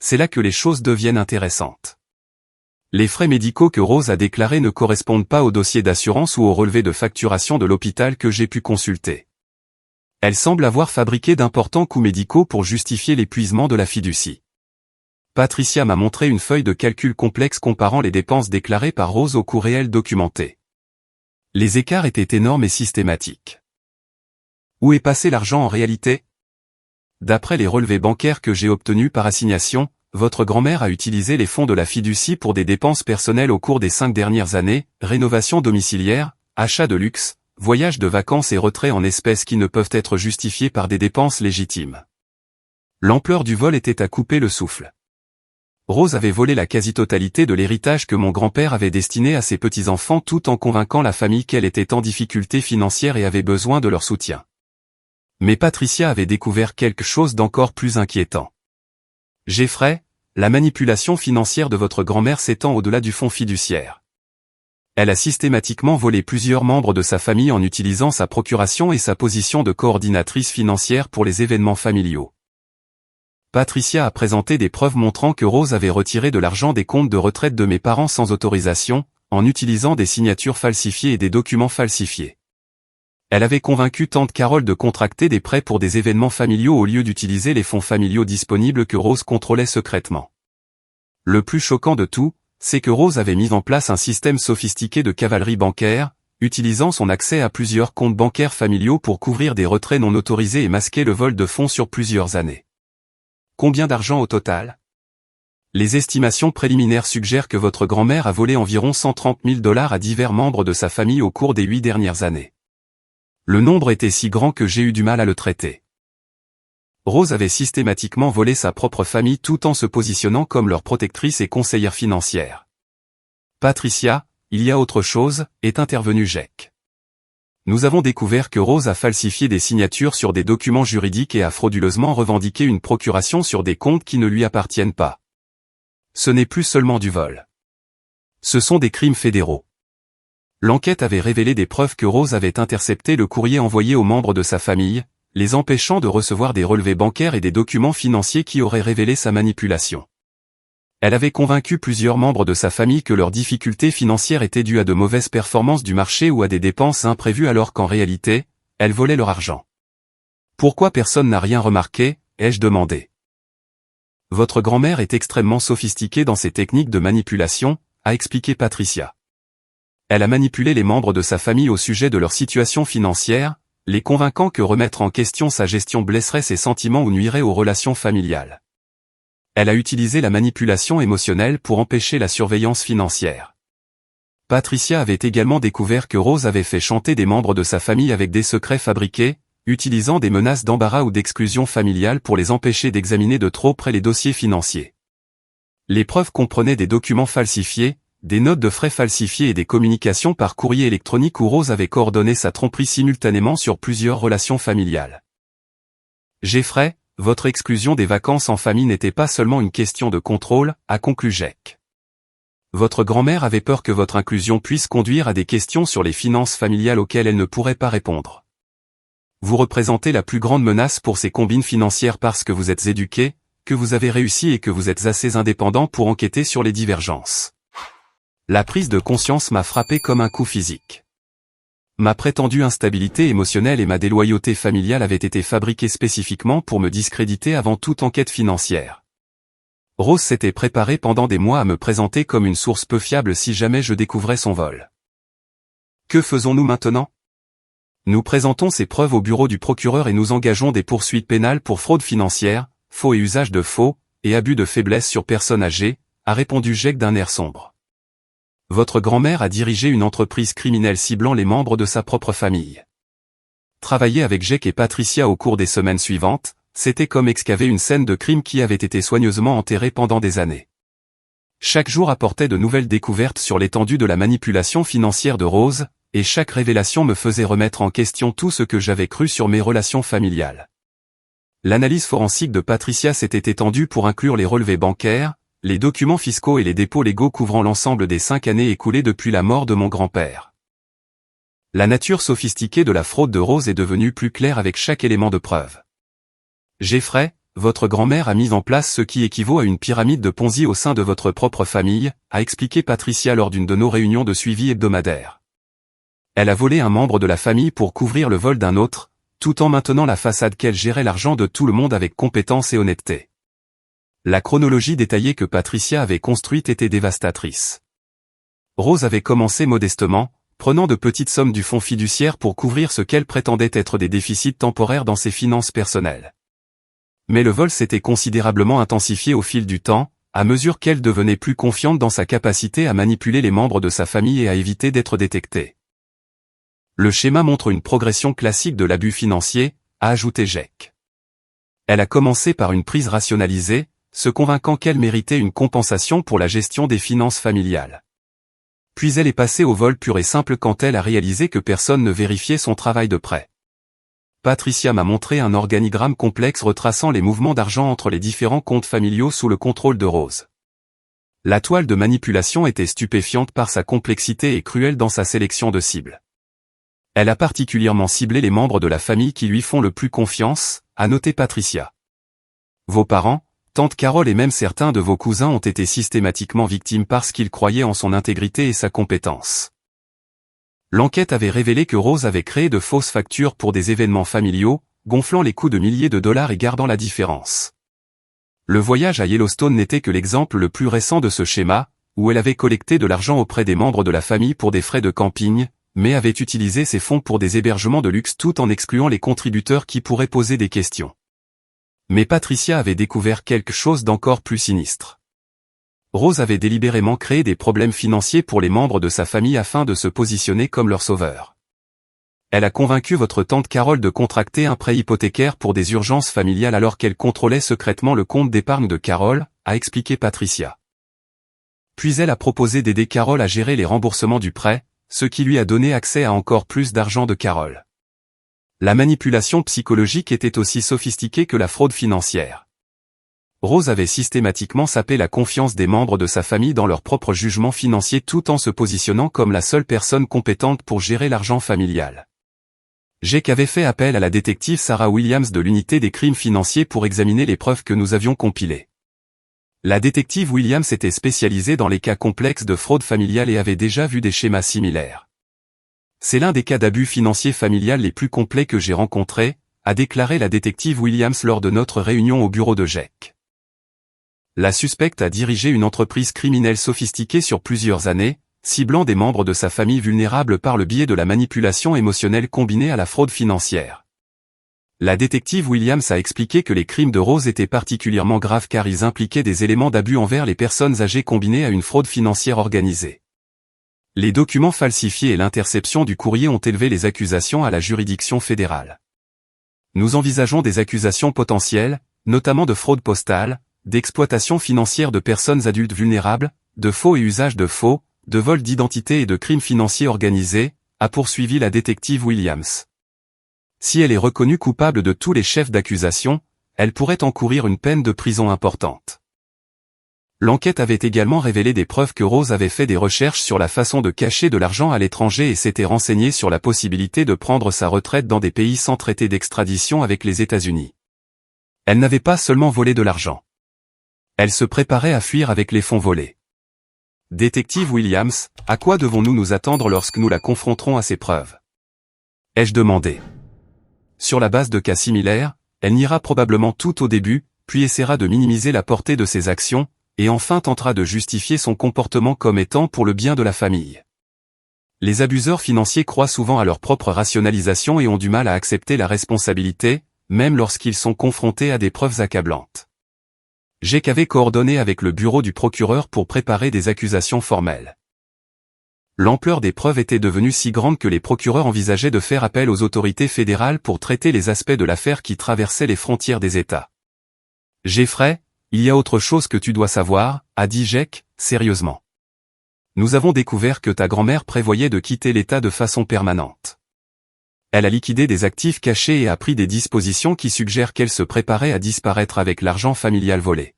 C'est là que les choses deviennent intéressantes. Les frais médicaux que Rose a déclarés ne correspondent pas au dossier d'assurance ou au relevé de facturation de l'hôpital que j'ai pu consulter. Elle semble avoir fabriqué d'importants coûts médicaux pour justifier l'épuisement de la fiducie. Patricia m'a montré une feuille de calcul complexe comparant les dépenses déclarées par Rose au coût réel documenté. Les écarts étaient énormes et systématiques. Où est passé l'argent en réalité? D'après les relevés bancaires que j'ai obtenus par assignation, votre grand-mère a utilisé les fonds de la fiducie pour des dépenses personnelles au cours des 5 dernières années, rénovation domiciliaire, achat de luxe, voyages de vacances et retraits en espèces qui ne peuvent être justifiés par des dépenses légitimes. L'ampleur du vol était à couper le souffle. Rose avait volé la quasi-totalité de l'héritage que mon grand-père avait destiné à ses petits-enfants tout en convainquant la famille qu'elle était en difficulté financière et avait besoin de leur soutien. Mais Patricia avait découvert quelque chose d'encore plus inquiétant. Jeffrey, la manipulation financière de votre grand-mère s'étend au-delà du fonds fiduciaire. Elle a systématiquement volé plusieurs membres de sa famille en utilisant sa procuration et sa position de coordinatrice financière pour les événements familiaux. Patricia a présenté des preuves montrant que Rose avait retiré de l'argent des comptes de retraite de mes parents sans autorisation, en utilisant des signatures falsifiées et des documents falsifiés. Elle avait convaincu tante Carole de contracter des prêts pour des événements familiaux au lieu d'utiliser les fonds familiaux disponibles que Rose contrôlait secrètement. Le plus choquant de tout, c'est que Rose avait mis en place un système sophistiqué de cavalerie bancaire, utilisant son accès à plusieurs comptes bancaires familiaux pour couvrir des retraits non autorisés et masquer le vol de fonds sur plusieurs années. Combien d'argent au total? Les estimations préliminaires suggèrent que votre grand-mère a volé environ 130 000 $ à divers membres de sa famille au cours des 8 dernières années. Le nombre était si grand que j'ai eu du mal à le traiter. Rose avait systématiquement volé sa propre famille tout en se positionnant comme leur protectrice et conseillère financière. Patricia, il y a autre chose, est intervenu Jack. Nous avons découvert que Rose a falsifié des signatures sur des documents juridiques et a frauduleusement revendiqué une procuration sur des comptes qui ne lui appartiennent pas. Ce n'est plus seulement du vol. Ce sont des crimes fédéraux. L'enquête avait révélé des preuves que Rose avait intercepté le courrier envoyé aux membres de sa famille, les empêchant de recevoir des relevés bancaires et des documents financiers qui auraient révélé sa manipulation. Elle avait convaincu plusieurs membres de sa famille que leurs difficultés financières étaient dues à de mauvaises performances du marché ou à des dépenses imprévues alors qu'en réalité, elle volait leur argent. Pourquoi personne n'a rien remarqué, ai-je demandé. Votre grand-mère est extrêmement sophistiquée dans ses techniques de manipulation, a expliqué Patricia. Elle a manipulé les membres de sa famille au sujet de leur situation financière, les convainquant que remettre en question sa gestion blesserait ses sentiments ou nuirait aux relations familiales. Elle a utilisé la manipulation émotionnelle pour empêcher la surveillance financière. Patricia avait également découvert que Rose avait fait chanter des membres de sa famille avec des secrets fabriqués, utilisant des menaces d'embarras ou d'exclusion familiale pour les empêcher d'examiner de trop près les dossiers financiers. Les preuves comprenaient des documents falsifiés, des notes de frais falsifiées et des communications par courrier électronique où Rose avait coordonné sa tromperie simultanément sur plusieurs relations familiales. Jeffrey, votre exclusion des vacances en famille n'était pas seulement une question de contrôle, a conclu Jack. Votre grand-mère avait peur que votre inclusion puisse conduire à des questions sur les finances familiales auxquelles elle ne pourrait pas répondre. Vous représentez la plus grande menace pour ces combines financières parce que vous êtes éduqué, que vous avez réussi et que vous êtes assez indépendant pour enquêter sur les divergences. La prise de conscience m'a frappé comme un coup physique. Ma prétendue instabilité émotionnelle et ma déloyauté familiale avaient été fabriquées spécifiquement pour me discréditer avant toute enquête financière. Rose s'était préparée pendant des mois à me présenter comme une source peu fiable si jamais je découvrais son vol. Que faisons-nous maintenant ? Nous présentons ces preuves au bureau du procureur et nous engageons des poursuites pénales pour fraude financière, faux et usage de faux, et abus de faiblesse sur personnes âgées, a répondu Jake d'un air sombre. Votre grand-mère a dirigé une entreprise criminelle ciblant les membres de sa propre famille. Travailler avec Jake et Patricia au cours des semaines suivantes, c'était comme excaver une scène de crime qui avait été soigneusement enterrée pendant des années. Chaque jour apportait de nouvelles découvertes sur l'étendue de la manipulation financière de Rose, et chaque révélation me faisait remettre en question tout ce que j'avais cru sur mes relations familiales. L'analyse forensique de Patricia s'était étendue pour inclure les relevés bancaires, les documents fiscaux et les dépôts légaux couvrant l'ensemble des 5 années écoulées depuis la mort de mon grand-père. La nature sophistiquée de la fraude de Rose est devenue plus claire avec chaque élément de preuve. Jeffrey, votre grand-mère a mis en place ce qui équivaut à une pyramide de Ponzi au sein de votre propre famille, a expliqué Patricia lors d'une de nos réunions de suivi hebdomadaire. Elle a volé un membre de la famille pour couvrir le vol d'un autre, tout en maintenant la façade qu'elle gérait l'argent de tout le monde avec compétence et honnêteté. La chronologie détaillée que Patricia avait construite était dévastatrice. Rose avait commencé modestement, prenant de petites sommes du fonds fiduciaire pour couvrir ce qu'elle prétendait être des déficits temporaires dans ses finances personnelles. Mais le vol s'était considérablement intensifié au fil du temps, à mesure qu'elle devenait plus confiante dans sa capacité à manipuler les membres de sa famille et à éviter d'être détectée. Le schéma montre une progression classique de l'abus financier, a ajouté Jake. Elle a commencé par une prise rationalisée, se convainquant qu'elle méritait une compensation pour la gestion des finances familiales. Puis elle est passée au vol pur et simple quand elle a réalisé que personne ne vérifiait son travail de près. Patricia m'a montré un organigramme complexe retraçant les mouvements d'argent entre les différents comptes familiaux sous le contrôle de Rose. La toile de manipulation était stupéfiante par sa complexité et cruelle dans sa sélection de cibles. Elle a particulièrement ciblé les membres de la famille qui lui font le plus confiance, a noté Patricia. Vos parents, tante Carole et même certains de vos cousins ont été systématiquement victimes parce qu'ils croyaient en son intégrité et sa compétence. L'enquête avait révélé que Rose avait créé de fausses factures pour des événements familiaux, gonflant les coûts de milliers de dollars et gardant la différence. Le voyage à Yellowstone n'était que l'exemple le plus récent de ce schéma, où elle avait collecté de l'argent auprès des membres de la famille pour des frais de camping, mais avait utilisé ces fonds pour des hébergements de luxe tout en excluant les contributeurs qui pourraient poser des questions. Mais Patricia avait découvert quelque chose d'encore plus sinistre. Rose avait délibérément créé des problèmes financiers pour les membres de sa famille afin de se positionner comme leur sauveur. Elle a convaincu votre tante Carole de contracter un prêt hypothécaire pour des urgences familiales alors qu'elle contrôlait secrètement le compte d'épargne de Carole, a expliqué Patricia. Puis elle a proposé d'aider Carole à gérer les remboursements du prêt, ce qui lui a donné accès à encore plus d'argent de Carole. La manipulation psychologique était aussi sophistiquée que la fraude financière. Rose avait systématiquement sapé la confiance des membres de sa famille dans leur propre jugement financier tout en se positionnant comme la seule personne compétente pour gérer l'argent familial. Jake avait fait appel à la détective Sarah Williams de l'unité des crimes financiers pour examiner les preuves que nous avions compilées. La détective Williams était spécialisée dans les cas complexes de fraude familiale et avait déjà vu des schémas similaires. C'est l'un des cas d'abus financier familial les plus complets que j'ai rencontrés, a déclaré la détective Williams lors de notre réunion au bureau de Jake. La suspecte a dirigé une entreprise criminelle sophistiquée sur plusieurs années, ciblant des membres de sa famille vulnérables par le biais de la manipulation émotionnelle combinée à la fraude financière. La détective Williams a expliqué que les crimes de Rose étaient particulièrement graves car ils impliquaient des éléments d'abus envers les personnes âgées combinés à une fraude financière organisée. Les documents falsifiés et l'interception du courrier ont élevé les accusations à la juridiction fédérale. Nous envisageons des accusations potentielles, notamment de fraude postale, d'exploitation financière de personnes adultes vulnérables, de faux et usage de faux, de vol d'identité et de crimes financiers organisés, a poursuivi la détective Williams. Si elle est reconnue coupable de tous les chefs d'accusation, elle pourrait encourir une peine de prison importante. L'enquête avait également révélé des preuves que Rose avait fait des recherches sur la façon de cacher de l'argent à l'étranger et s'était renseignée sur la possibilité de prendre sa retraite dans des pays sans traité d'extradition avec les États-Unis. Elle n'avait pas seulement volé de l'argent. Elle se préparait à fuir avec les fonds volés. Détective Williams, à quoi devons-nous nous attendre lorsque nous la confronterons à ces preuves? Ai-je demandé. Sur la base de cas similaires, elle niera probablement tout au début, puis essaiera de minimiser la portée de ses actions, et enfin tentera de justifier son comportement comme étant pour le bien de la famille. Les abuseurs financiers croient souvent à leur propre rationalisation et ont du mal à accepter la responsabilité, même lorsqu'ils sont confrontés à des preuves accablantes. Jake avait coordonné avec le bureau du procureur pour préparer des accusations formelles. L'ampleur des preuves était devenue si grande que les procureurs envisageaient de faire appel aux autorités fédérales pour traiter les aspects de l'affaire qui traversaient les frontières des États. « Jeffrey, il y a autre chose que tu dois savoir, » a dit Jake, sérieusement. « Nous avons découvert que ta grand-mère prévoyait de quitter l'État de façon permanente. Elle a liquidé des actifs cachés et a pris des dispositions qui suggèrent qu'elle se préparait à disparaître avec l'argent familial volé.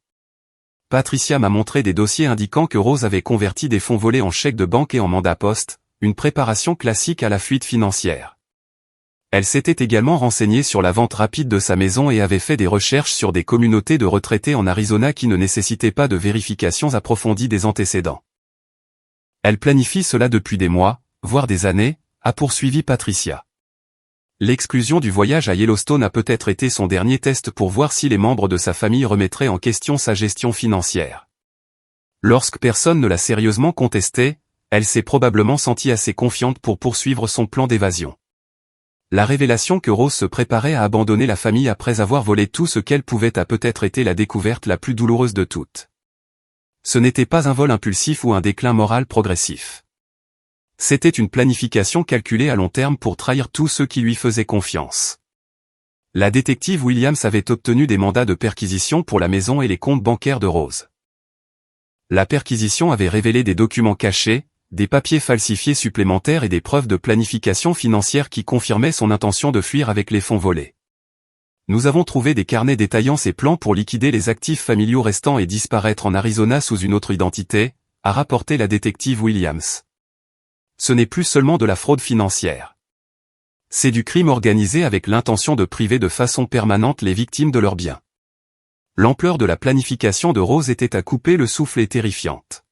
Patricia m'a montré des dossiers indiquant que Rose avait converti des fonds volés en chèques de banque et en mandat poste, une préparation classique à la fuite financière. Elle s'était également renseignée sur la vente rapide de sa maison et avait fait des recherches sur des communautés de retraités en Arizona qui ne nécessitaient pas de vérifications approfondies des antécédents. Elle planifie cela depuis des mois, voire des années, a poursuivi Patricia. L'exclusion du voyage à Yellowstone a peut-être été son dernier test pour voir si les membres de sa famille remettraient en question sa gestion financière. Lorsque personne ne l'a sérieusement contesté, elle s'est probablement sentie assez confiante pour poursuivre son plan d'évasion. La révélation que Rose se préparait à abandonner la famille après avoir volé tout ce qu'elle pouvait a peut-être été la découverte la plus douloureuse de toutes. Ce n'était pas un vol impulsif ou un déclin moral progressif. C'était une planification calculée à long terme pour trahir tous ceux qui lui faisaient confiance. La détective Williams avait obtenu des mandats de perquisition pour la maison et les comptes bancaires de Rose. La perquisition avait révélé des documents cachés, des papiers falsifiés supplémentaires et des preuves de planification financière qui confirmaient son intention de fuir avec les fonds volés. Nous avons trouvé des carnets détaillant ses plans pour liquider les actifs familiaux restants et disparaître en Arizona sous une autre identité, a rapporté la détective Williams. Ce n'est plus seulement de la fraude financière. C'est du crime organisé avec l'intention de priver de façon permanente les victimes de leurs biens. L'ampleur de la planification de Rose était à couper le souffle et terrifiante.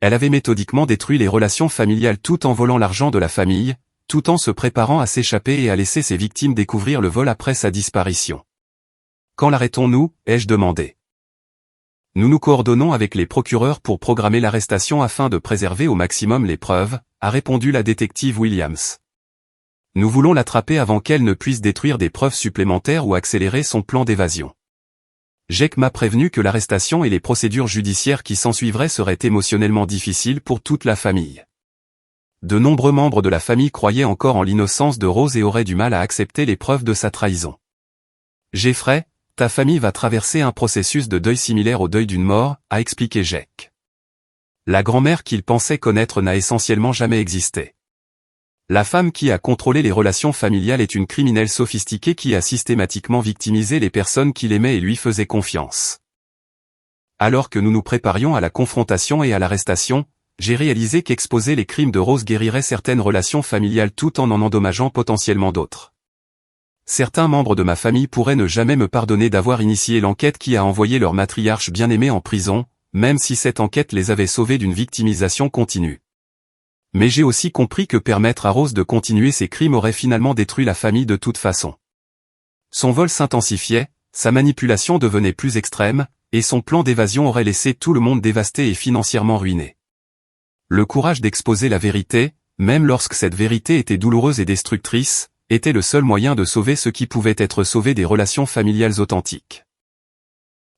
Elle avait méthodiquement détruit les relations familiales tout en volant l'argent de la famille, tout en se préparant à s'échapper et à laisser ses victimes découvrir le vol après sa disparition. « Quand l'arrêtons-nous » ai-je demandé. « Nous nous coordonnons avec les procureurs pour programmer l'arrestation afin de préserver au maximum les preuves », a répondu la détective Williams. « Nous voulons l'attraper avant qu'elle ne puisse détruire des preuves supplémentaires ou accélérer son plan d'évasion. » Jake m'a prévenu que l'arrestation et les procédures judiciaires qui s'ensuivraient seraient émotionnellement difficiles pour toute la famille. De nombreux membres de la famille croyaient encore en l'innocence de Rose et auraient du mal à accepter les preuves de sa trahison. « Jeffrey, ta famille va traverser un processus de deuil similaire au deuil d'une mort, » a expliqué Jake. La grand-mère qu'il pensait connaître n'a essentiellement jamais existé. La femme qui a contrôlé les relations familiales est une criminelle sophistiquée qui a systématiquement victimisé les personnes qu'il aimait et lui faisait confiance. Alors que nous nous préparions à la confrontation et à l'arrestation, j'ai réalisé qu'exposer les crimes de Rose guérirait certaines relations familiales tout en endommageant potentiellement d'autres. Certains membres de ma famille pourraient ne jamais me pardonner d'avoir initié l'enquête qui a envoyé leur matriarche bien-aimée en prison, même si cette enquête les avait sauvés d'une victimisation continue. Mais j'ai aussi compris que permettre à Rose de continuer ses crimes aurait finalement détruit la famille de toute façon. Son vol s'intensifiait, sa manipulation devenait plus extrême, et son plan d'évasion aurait laissé tout le monde dévasté et financièrement ruiné. Le courage d'exposer la vérité, même lorsque cette vérité était douloureuse et destructrice, était le seul moyen de sauver ce qui pouvait être sauvé des relations familiales authentiques.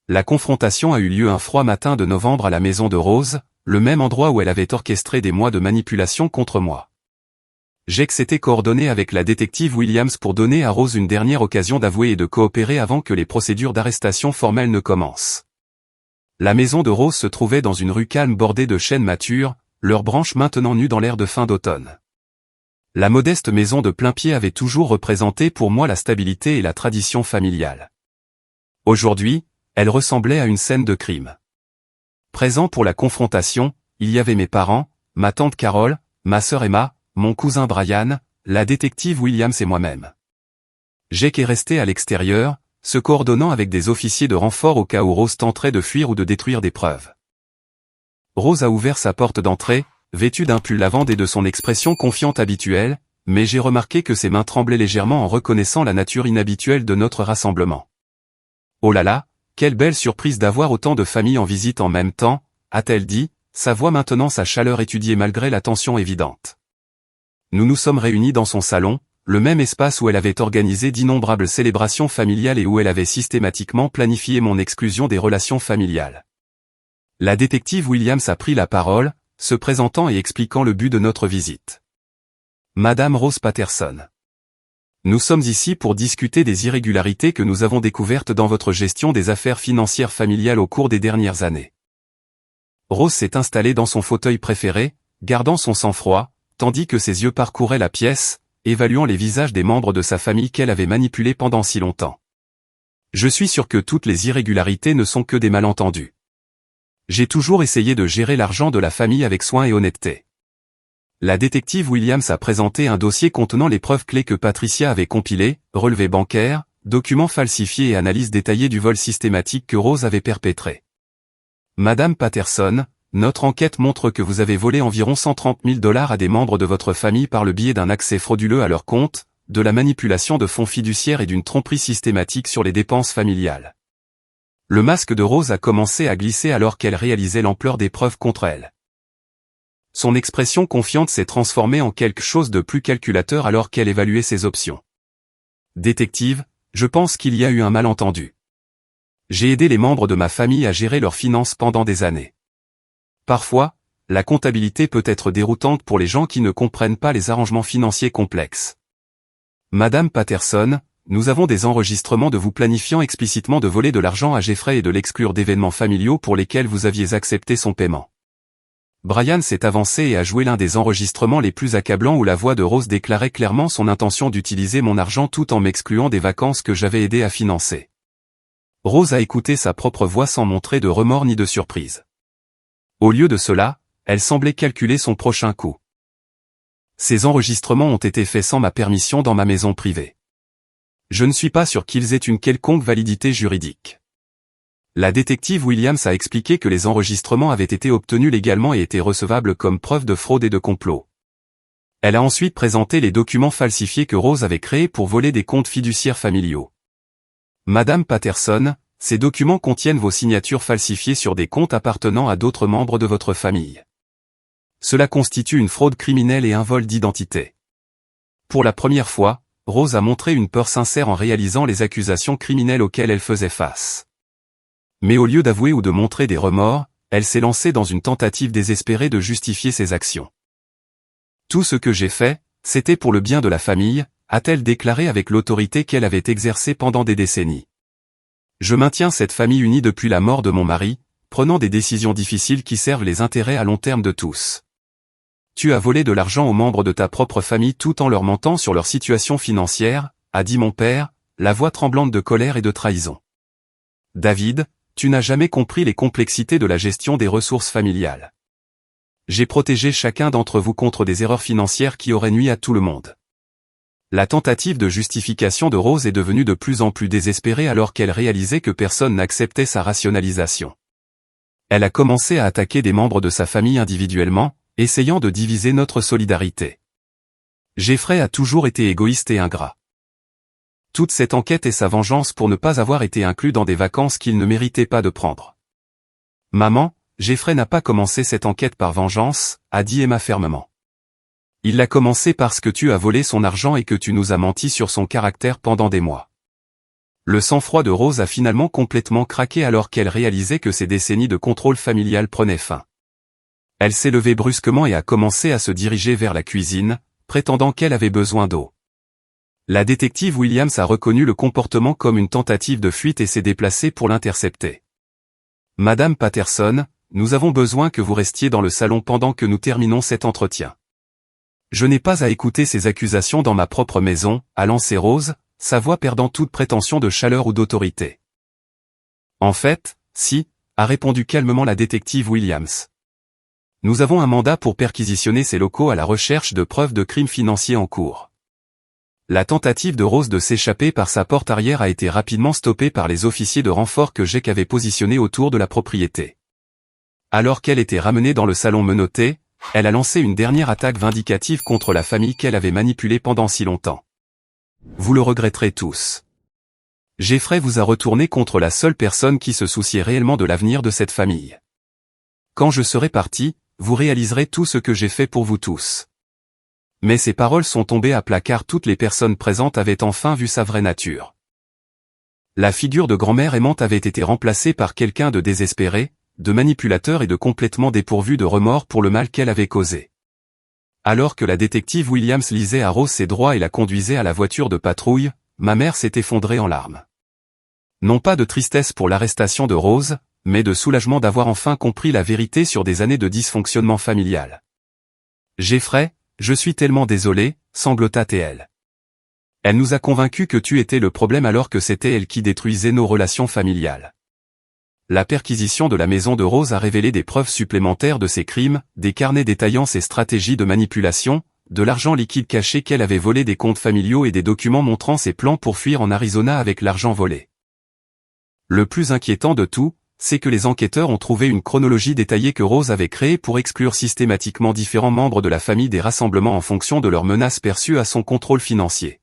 La confrontation a eu lieu un froid matin de novembre à la maison de Rose, le même endroit où elle avait orchestré des mois de manipulation contre moi. Jake s'était coordonné avec la détective Williams pour donner à Rose une dernière occasion d'avouer et de coopérer avant que les procédures d'arrestation formelles ne commencent. La maison de Rose se trouvait dans une rue calme bordée de chênes matures, leurs branches maintenant nues dans l'air de fin d'automne. La modeste maison de plain-pied avait toujours représenté pour moi la stabilité et la tradition familiale. Aujourd'hui, elle ressemblait à une scène de crime. Présent pour la confrontation, il y avait mes parents, ma tante Carole, ma sœur Emma, mon cousin Brian, la détective Williams et moi-même. Jake est resté à l'extérieur, se coordonnant avec des officiers de renfort au cas où Rose tenterait de fuir ou de détruire des preuves. Rose a ouvert sa porte d'entrée, vêtue d'un pull lavande et de son expression confiante habituelle, mais j'ai remarqué que ses mains tremblaient légèrement en reconnaissant la nature inhabituelle de notre rassemblement. Oh là là, quelle belle surprise d'avoir autant de familles en visite en même temps, a-t-elle dit, sa voix maintenant sa chaleur étudiée malgré la tension évidente. Nous nous sommes réunis dans son salon, le même espace où elle avait organisé d'innombrables célébrations familiales et où elle avait systématiquement planifié mon exclusion des relations familiales. La détective Williams a pris la parole, se présentant et expliquant le but de notre visite. Madame Rose Patterson. Nous sommes ici pour discuter des irrégularités que nous avons découvertes dans votre gestion des affaires financières familiales au cours des dernières années. Rose s'est installée dans son fauteuil préféré, gardant son sang-froid, tandis que ses yeux parcouraient la pièce, évaluant les visages des membres de sa famille qu'elle avait manipulés pendant si longtemps. Je suis sûr que toutes les irrégularités ne sont que des malentendus. J'ai toujours essayé de gérer l'argent de la famille avec soin et honnêteté. La détective Williams a présenté un dossier contenant les preuves clés que Patricia avait compilées, relevés bancaires, documents falsifiés et analyses détaillées du vol systématique que Rose avait perpétré. Madame Patterson, notre enquête montre que vous avez volé environ 130 000 $ à des membres de votre famille par le biais d'un accès frauduleux à leur compte, de la manipulation de fonds fiduciaires et d'une tromperie systématique sur les dépenses familiales. Le masque de Rose a commencé à glisser alors qu'elle réalisait l'ampleur des preuves contre elle. Son expression confiante s'est transformée en quelque chose de plus calculateur alors qu'elle évaluait ses options. Détective, je pense qu'il y a eu un malentendu. J'ai aidé les membres de ma famille à gérer leurs finances pendant des années. Parfois, la comptabilité peut être déroutante pour les gens qui ne comprennent pas les arrangements financiers complexes. Madame Patterson, nous avons des enregistrements de vous planifiant explicitement de voler de l'argent à Jeffrey et de l'exclure d'événements familiaux pour lesquels vous aviez accepté son paiement. Brian s'est avancé et a joué l'un des enregistrements les plus accablants où la voix de Rose déclarait clairement son intention d'utiliser mon argent tout en m'excluant des vacances que j'avais aidé à financer. Rose a écouté sa propre voix sans montrer de remords ni de surprise. Au lieu de cela, elle semblait calculer son prochain coup. Ces enregistrements ont été faits sans ma permission dans ma maison privée. Je ne suis pas sûr qu'ils aient une quelconque validité juridique. La détective Williams a expliqué que les enregistrements avaient été obtenus légalement et étaient recevables comme preuve de fraude et de complot. Elle a ensuite présenté les documents falsifiés que Rose avait créés pour voler des comptes fiduciaires familiaux. Madame Patterson, ces documents contiennent vos signatures falsifiées sur des comptes appartenant à d'autres membres de votre famille. Cela constitue une fraude criminelle et un vol d'identité. Pour la première fois, Rose a montré une peur sincère en réalisant les accusations criminelles auxquelles elle faisait face. Mais au lieu d'avouer ou de montrer des remords, elle s'est lancée dans une tentative désespérée de justifier ses actions. Tout ce que j'ai fait, c'était pour le bien de la famille, a-t-elle déclaré avec l'autorité qu'elle avait exercée pendant des décennies. Je maintiens cette famille unie depuis la mort de mon mari, prenant des décisions difficiles qui servent les intérêts à long terme de tous. Tu as volé de l'argent aux membres de ta propre famille tout en leur mentant sur leur situation financière, a dit mon père, la voix tremblante de colère et de trahison. David, tu n'as jamais compris les complexités de la gestion des ressources familiales. J'ai protégé chacun d'entre vous contre des erreurs financières qui auraient nui à tout le monde. La tentative de justification de Rose est devenue de plus en plus désespérée alors qu'elle réalisait que personne n'acceptait sa rationalisation. Elle a commencé à attaquer des membres de sa famille individuellement, essayant de diviser notre solidarité. Jeffrey a toujours été égoïste et ingrat. Toute cette enquête est sa vengeance pour ne pas avoir été inclus dans des vacances qu'il ne méritait pas de prendre. Maman, Jeffrey n'a pas commencé cette enquête par vengeance, a dit Emma fermement. Il l'a commencé parce que tu as volé son argent et que tu nous as menti sur son caractère pendant des mois. Le sang-froid de Rose a finalement complètement craqué alors qu'elle réalisait que ses décennies de contrôle familial prenaient fin. Elle s'est levée brusquement et a commencé à se diriger vers la cuisine, prétendant qu'elle avait besoin d'eau. La détective Williams a reconnu le comportement comme une tentative de fuite et s'est déplacée pour l'intercepter. Madame Patterson, nous avons besoin que vous restiez dans le salon pendant que nous terminons cet entretien. Je n'ai pas à écouter ces accusations dans ma propre maison, a lancé Rose, sa voix perdant toute prétention de chaleur ou d'autorité. En fait, si, a répondu calmement la détective Williams. Nous avons un mandat pour perquisitionner ces locaux à la recherche de preuves de crimes financiers en cours. La tentative de Rose de s'échapper par sa porte arrière a été rapidement stoppée par les officiers de renfort que Jake avait positionnés autour de la propriété. Alors qu'elle était ramenée dans le salon menottée, elle a lancé une dernière attaque vindicative contre la famille qu'elle avait manipulée pendant si longtemps. Vous le regretterez tous. Jeffrey vous a retourné contre la seule personne qui se souciait réellement de l'avenir de cette famille. Quand je serai parti, vous réaliserez tout ce que j'ai fait pour vous tous. Mais ces paroles sont tombées à plat car toutes les personnes présentes avaient enfin vu sa vraie nature. La figure de grand-mère aimante avait été remplacée par quelqu'un de désespéré, de manipulateur et de complètement dépourvu de remords pour le mal qu'elle avait causé. Alors que la détective Williams lisait à Rose ses droits et la conduisait à la voiture de patrouille, ma mère s'est effondrée en larmes. Non pas de tristesse pour l'arrestation de Rose, mais de soulagement d'avoir enfin compris la vérité sur des années de dysfonctionnement familial. Jeffrey, je suis tellement désolé, sanglota-t-elle. Elle nous a convaincus que tu étais le problème alors que c'était elle qui détruisait nos relations familiales. La perquisition de la maison de Rose a révélé des preuves supplémentaires de ses crimes, des carnets détaillant ses stratégies de manipulation, de l'argent liquide caché qu'elle avait volé des comptes familiaux et des documents montrant ses plans pour fuir en Arizona avec l'argent volé. Le plus inquiétant de tout, c'est que les enquêteurs ont trouvé une chronologie détaillée que Rose avait créée pour exclure systématiquement différents membres de la famille des rassemblements en fonction de leurs menaces perçues à son contrôle financier.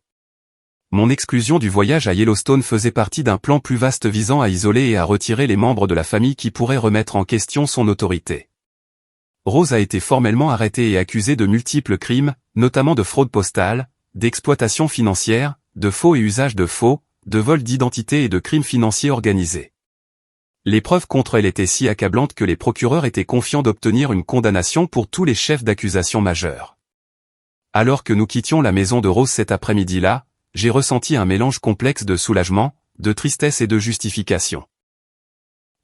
Mon exclusion du voyage à Yellowstone faisait partie d'un plan plus vaste visant à isoler et à retirer les membres de la famille qui pourraient remettre en question son autorité. Rose a été formellement arrêtée et accusée de multiples crimes, notamment de fraude postale, d'exploitation financière, de faux et usage de faux, de vol d'identité et de crimes financiers organisés. Les preuves contre elle étaient si accablantes que les procureurs étaient confiants d'obtenir une condamnation pour tous les chefs d'accusation majeurs. Alors que nous quittions la maison de Rose cet après-midi-là, j'ai ressenti un mélange complexe de soulagement, de tristesse et de justification.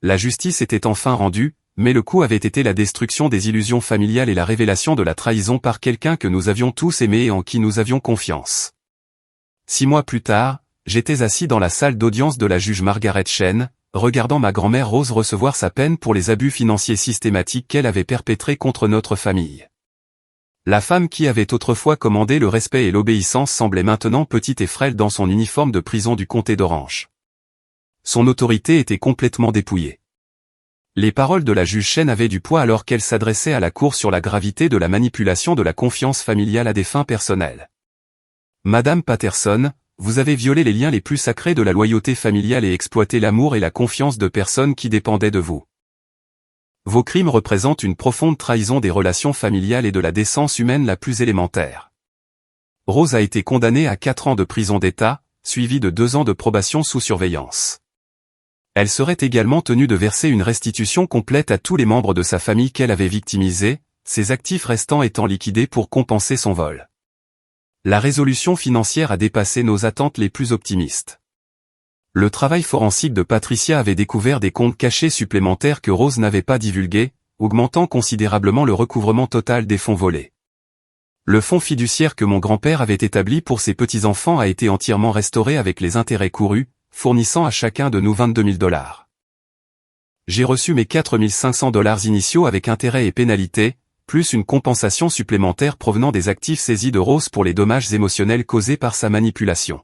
La justice était enfin rendue, mais le coup avait été la destruction des illusions familiales et la révélation de la trahison par quelqu'un que nous avions tous aimé et en qui nous avions confiance. 6 mois plus tard, j'étais assis dans la salle d'audience de la juge Margaret Chen, regardant ma grand-mère Rose recevoir sa peine pour les abus financiers systématiques qu'elle avait perpétrés contre notre famille. La femme qui avait autrefois commandé le respect et l'obéissance semblait maintenant petite et frêle dans son uniforme de prison du comté d'Orange. Son autorité était complètement dépouillée. Les paroles de la juge Chen avaient du poids alors qu'elle s'adressait à la cour sur la gravité de la manipulation de la confiance familiale à des fins personnelles. Madame Patterson, vous avez violé les liens les plus sacrés de la loyauté familiale et exploité l'amour et la confiance de personnes qui dépendaient de vous. Vos crimes représentent une profonde trahison des relations familiales et de la décence humaine la plus élémentaire. Rose a été condamnée à 4 ans de prison d'État, suivi de 2 ans de probation sous surveillance. Elle serait également tenue de verser une restitution complète à tous les membres de sa famille qu'elle avait victimisés, ses actifs restants étant liquidés pour compenser son vol. La résolution financière a dépassé nos attentes les plus optimistes. Le travail forensique de Patricia avait découvert des comptes cachés supplémentaires que Rose n'avait pas divulgués, augmentant considérablement le recouvrement total des fonds volés. Le fonds fiduciaire que mon grand-père avait établi pour ses petits-enfants a été entièrement restauré avec les intérêts courus, fournissant à chacun de nous 22 000 $. J'ai reçu mes 4 500 $ initiaux avec intérêts et pénalités, plus une compensation supplémentaire provenant des actifs saisis de Rose pour les dommages émotionnels causés par sa manipulation.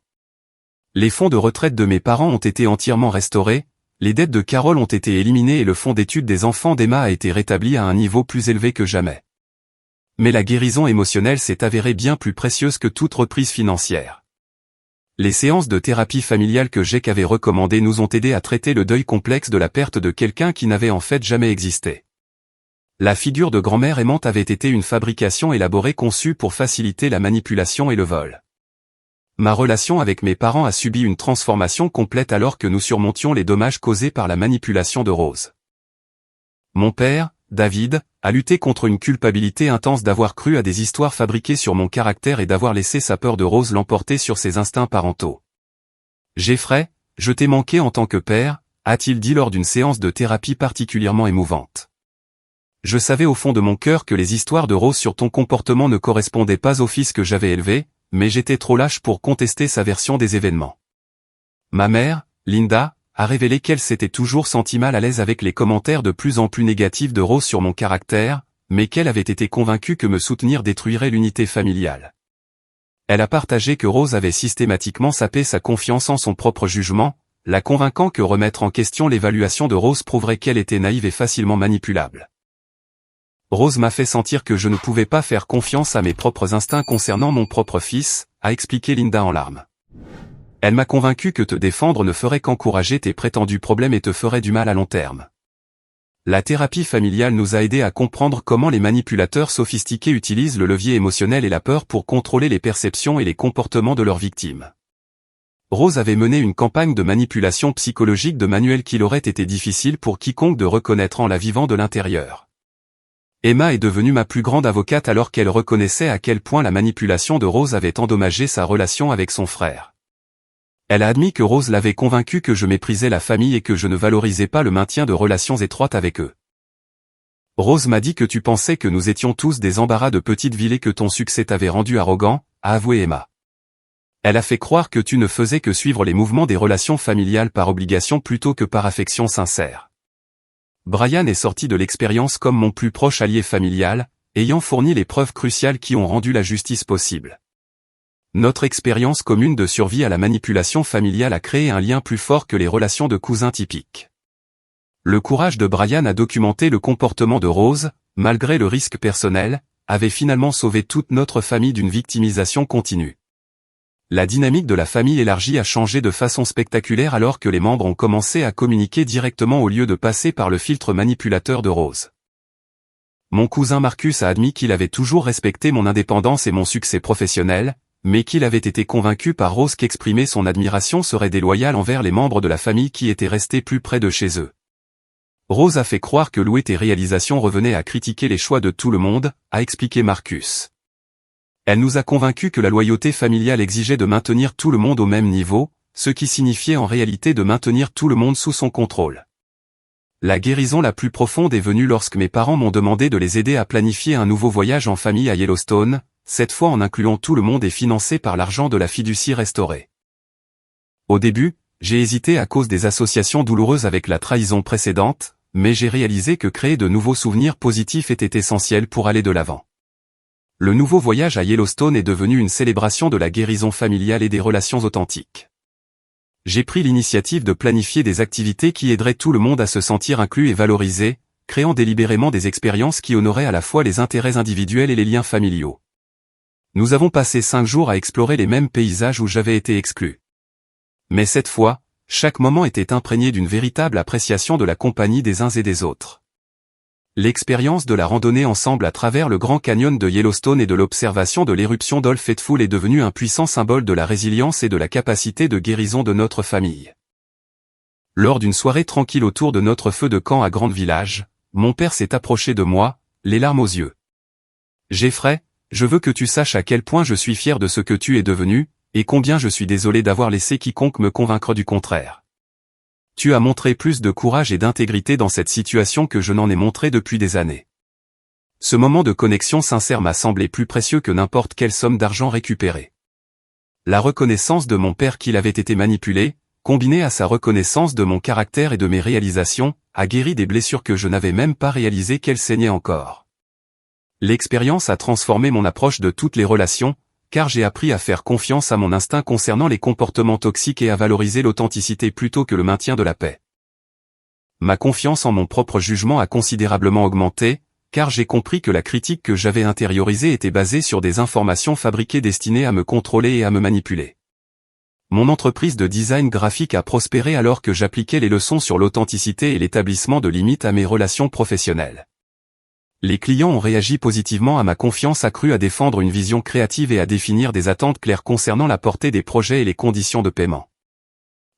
Les fonds de retraite de mes parents ont été entièrement restaurés, les dettes de Carole ont été éliminées et le fonds d'études des enfants d'Emma a été rétabli à un niveau plus élevé que jamais. Mais la guérison émotionnelle s'est avérée bien plus précieuse que toute reprise financière. Les séances de thérapie familiale que Jake avait recommandées nous ont aidés à traiter le deuil complexe de la perte de quelqu'un qui n'avait en fait jamais existé. La figure de grand-mère aimante avait été une fabrication élaborée conçue pour faciliter la manipulation et le vol. Ma relation avec mes parents a subi une transformation complète alors que nous surmontions les dommages causés par la manipulation de Rose. Mon père, David, a lutté contre une culpabilité intense d'avoir cru à des histoires fabriquées sur mon caractère et d'avoir laissé sa peur de Rose l'emporter sur ses instincts parentaux. Jeffrey, je t'ai manqué en tant que père, a-t-il dit lors d'une séance de thérapie particulièrement émouvante. Je savais au fond de mon cœur que les histoires de Rose sur ton comportement ne correspondaient pas au fils que j'avais élevé, mais j'étais trop lâche pour contester sa version des événements. Ma mère, Linda, a révélé qu'elle s'était toujours sentie mal à l'aise avec les commentaires de plus en plus négatifs de Rose sur mon caractère, mais qu'elle avait été convaincue que me soutenir détruirait l'unité familiale. Elle a partagé que Rose avait systématiquement sapé sa confiance en son propre jugement, la convainquant que remettre en question l'évaluation de Rose prouverait qu'elle était naïve et facilement manipulable. Rose m'a fait sentir que je ne pouvais pas faire confiance à mes propres instincts concernant mon propre fils, a expliqué Linda en larmes. Elle m'a convaincu que te défendre ne ferait qu'encourager tes prétendus problèmes et te ferait du mal à long terme. La thérapie familiale nous a aidés à comprendre comment les manipulateurs sophistiqués utilisent le levier émotionnel et la peur pour contrôler les perceptions et les comportements de leurs victimes. Rose avait mené une campagne de manipulation psychologique de manuel qu'il aurait été difficile pour quiconque de reconnaître en la vivant de l'intérieur. Emma est devenue ma plus grande avocate alors qu'elle reconnaissait à quel point la manipulation de Rose avait endommagé sa relation avec son frère. Elle a admis que Rose l'avait convaincue que je méprisais la famille et que je ne valorisais pas le maintien de relations étroites avec eux. Rose m'a dit que tu pensais que nous étions tous des embarras de petite ville et que ton succès t'avait rendu arrogant, a avoué Emma. Elle a fait croire que tu ne faisais que suivre les mouvements des relations familiales par obligation plutôt que par affection sincère. Brian est sorti de l'expérience comme mon plus proche allié familial, ayant fourni les preuves cruciales qui ont rendu la justice possible. Notre expérience commune de survie à la manipulation familiale a créé un lien plus fort que les relations de cousins typiques. Le courage de Brian à documenter le comportement de Rose, malgré le risque personnel, avait finalement sauvé toute notre famille d'une victimisation continue. La dynamique de la famille élargie a changé de façon spectaculaire alors que les membres ont commencé à communiquer directement au lieu de passer par le filtre manipulateur de Rose. Mon cousin Marcus a admis qu'il avait toujours respecté mon indépendance et mon succès professionnel, mais qu'il avait été convaincu par Rose qu'exprimer son admiration serait déloyal envers les membres de la famille qui étaient restés plus près de chez eux. Rose a fait croire que louer tes réalisations revenait à critiquer les choix de tout le monde, a expliqué Marcus. Elle nous a convaincus que la loyauté familiale exigeait de maintenir tout le monde au même niveau, ce qui signifiait en réalité de maintenir tout le monde sous son contrôle. La guérison la plus profonde est venue lorsque mes parents m'ont demandé de les aider à planifier un nouveau voyage en famille à Yellowstone, cette fois en incluant tout le monde et financé par l'argent de la fiducie restaurée. Au début, j'ai hésité à cause des associations douloureuses avec la trahison précédente, mais j'ai réalisé que créer de nouveaux souvenirs positifs était essentiel pour aller de l'avant. Le nouveau voyage à Yellowstone est devenu une célébration de la guérison familiale et des relations authentiques. J'ai pris l'initiative de planifier des activités qui aideraient tout le monde à se sentir inclus et valorisé, créant délibérément des expériences qui honoraient à la fois les intérêts individuels et les liens familiaux. Nous avons passé 5 jours à explorer les mêmes paysages où j'avais été exclu. Mais cette fois, chaque moment était imprégné d'une véritable appréciation de la compagnie des uns et des autres. L'expérience de la randonnée ensemble à travers le Grand Canyon de Yellowstone et de l'observation de l'éruption d'Old Faithful est devenue un puissant symbole de la résilience et de la capacité de guérison de notre famille. Lors d'une soirée tranquille autour de notre feu de camp à Grand Village, mon père s'est approché de moi, les larmes aux yeux. « Jeffrey, je veux que tu saches à quel point je suis fier de ce que tu es devenu, et combien je suis désolé d'avoir laissé quiconque me convaincre du contraire. Tu as montré plus de courage et d'intégrité dans cette situation que je n'en ai montré depuis des années. Ce moment de connexion sincère m'a semblé plus précieux que n'importe quelle somme d'argent récupérée. La reconnaissance de mon père qu'il avait été manipulé, combinée à sa reconnaissance de mon caractère et de mes réalisations, a guéri des blessures que je n'avais même pas réalisées qu'elles saignaient encore. L'expérience a transformé mon approche de toutes les relations, car j'ai appris à faire confiance à mon instinct concernant les comportements toxiques et à valoriser l'authenticité plutôt que le maintien de la paix. Ma confiance en mon propre jugement a considérablement augmenté, car j'ai compris que la critique que j'avais intériorisée était basée sur des informations fabriquées destinées à me contrôler et à me manipuler. Mon entreprise de design graphique a prospéré alors que j'appliquais les leçons sur l'authenticité et l'établissement de limites à mes relations professionnelles. Les clients ont réagi positivement à ma confiance accrue à défendre une vision créative et à définir des attentes claires concernant la portée des projets et les conditions de paiement.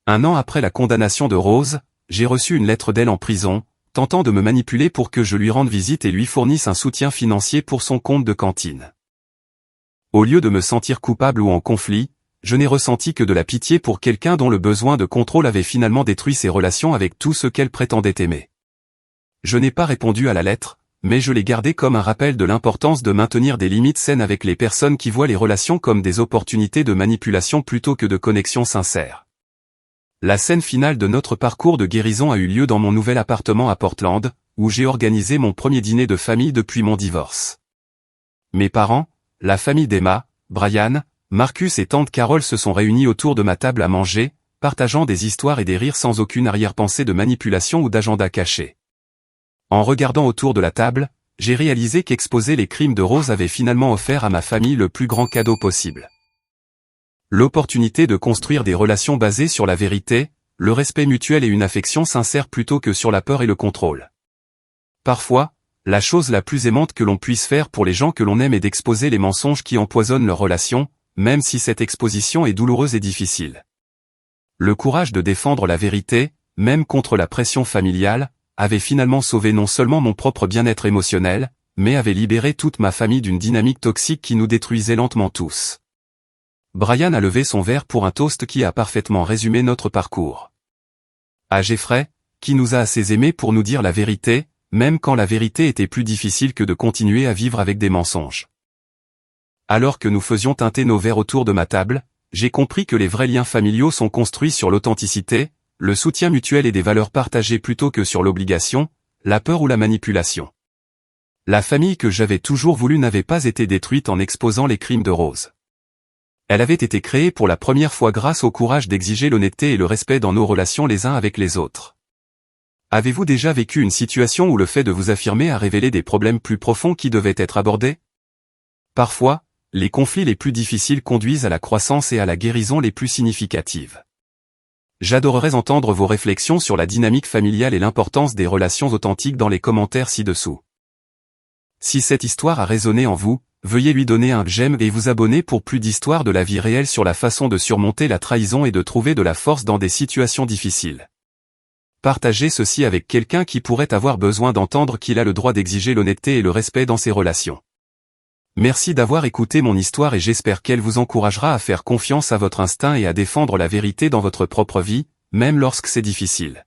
1 an après la condamnation de Rose, j'ai reçu une lettre d'elle en prison, tentant de me manipuler pour que je lui rende visite et lui fournisse un soutien financier pour son compte de cantine. Au lieu de me sentir coupable ou en conflit, je n'ai ressenti que de la pitié pour quelqu'un dont le besoin de contrôle avait finalement détruit ses relations avec tout ce qu'elle prétendait aimer. Je n'ai pas répondu à la lettre, mais je l'ai gardé comme un rappel de l'importance de maintenir des limites saines avec les personnes qui voient les relations comme des opportunités de manipulation plutôt que de connexion sincère. La scène finale de notre parcours de guérison a eu lieu dans mon nouvel appartement à Portland, où j'ai organisé mon premier dîner de famille depuis mon divorce. Mes parents, la famille d'Emma, Brian, Marcus et tante Carole se sont réunis autour de ma table à manger, partageant des histoires et des rires sans aucune arrière-pensée de manipulation ou d'agenda caché. En regardant autour de la table, j'ai réalisé qu'exposer les crimes de Rose avait finalement offert à ma famille le plus grand cadeau possible. L'opportunité de construire des relations basées sur la vérité, le respect mutuel et une affection sincère plutôt que sur la peur et le contrôle. Parfois, la chose la plus aimante que l'on puisse faire pour les gens que l'on aime est d'exposer les mensonges qui empoisonnent leurs relations, même si cette exposition est douloureuse et difficile. Le courage de défendre la vérité, même contre la pression familiale, avait finalement sauvé non seulement mon propre bien-être émotionnel, mais avait libéré toute ma famille d'une dynamique toxique qui nous détruisait lentement tous. Brian a levé son verre pour un toast qui a parfaitement résumé notre parcours. À Jeffrey, qui nous a assez aimés pour nous dire la vérité, même quand la vérité était plus difficile que de continuer à vivre avec des mensonges. Alors que nous faisions teinter nos verres autour de ma table, j'ai compris que les vrais liens familiaux sont construits sur l'authenticité, le soutien mutuel et des valeurs partagées plutôt que sur l'obligation, la peur ou la manipulation. La famille que j'avais toujours voulu n'avait pas été détruite en exposant les crimes de Rose. Elle avait été créée pour la première fois grâce au courage d'exiger l'honnêteté et le respect dans nos relations les uns avec les autres. Avez-vous déjà vécu une situation où le fait de vous affirmer a révélé des problèmes plus profonds qui devaient être abordés? Parfois, les conflits les plus difficiles conduisent à la croissance et à la guérison les plus significatives. J'adorerais entendre vos réflexions sur la dynamique familiale et l'importance des relations authentiques dans les commentaires ci-dessous. Si cette histoire a résonné en vous, veuillez lui donner un j'aime et vous abonner pour plus d'histoires de la vie réelle sur la façon de surmonter la trahison et de trouver de la force dans des situations difficiles. Partagez ceci avec quelqu'un qui pourrait avoir besoin d'entendre qu'il a le droit d'exiger l'honnêteté et le respect dans ses relations. Merci d'avoir écouté mon histoire et j'espère qu'elle vous encouragera à faire confiance à votre instinct et à défendre la vérité dans votre propre vie, même lorsque c'est difficile.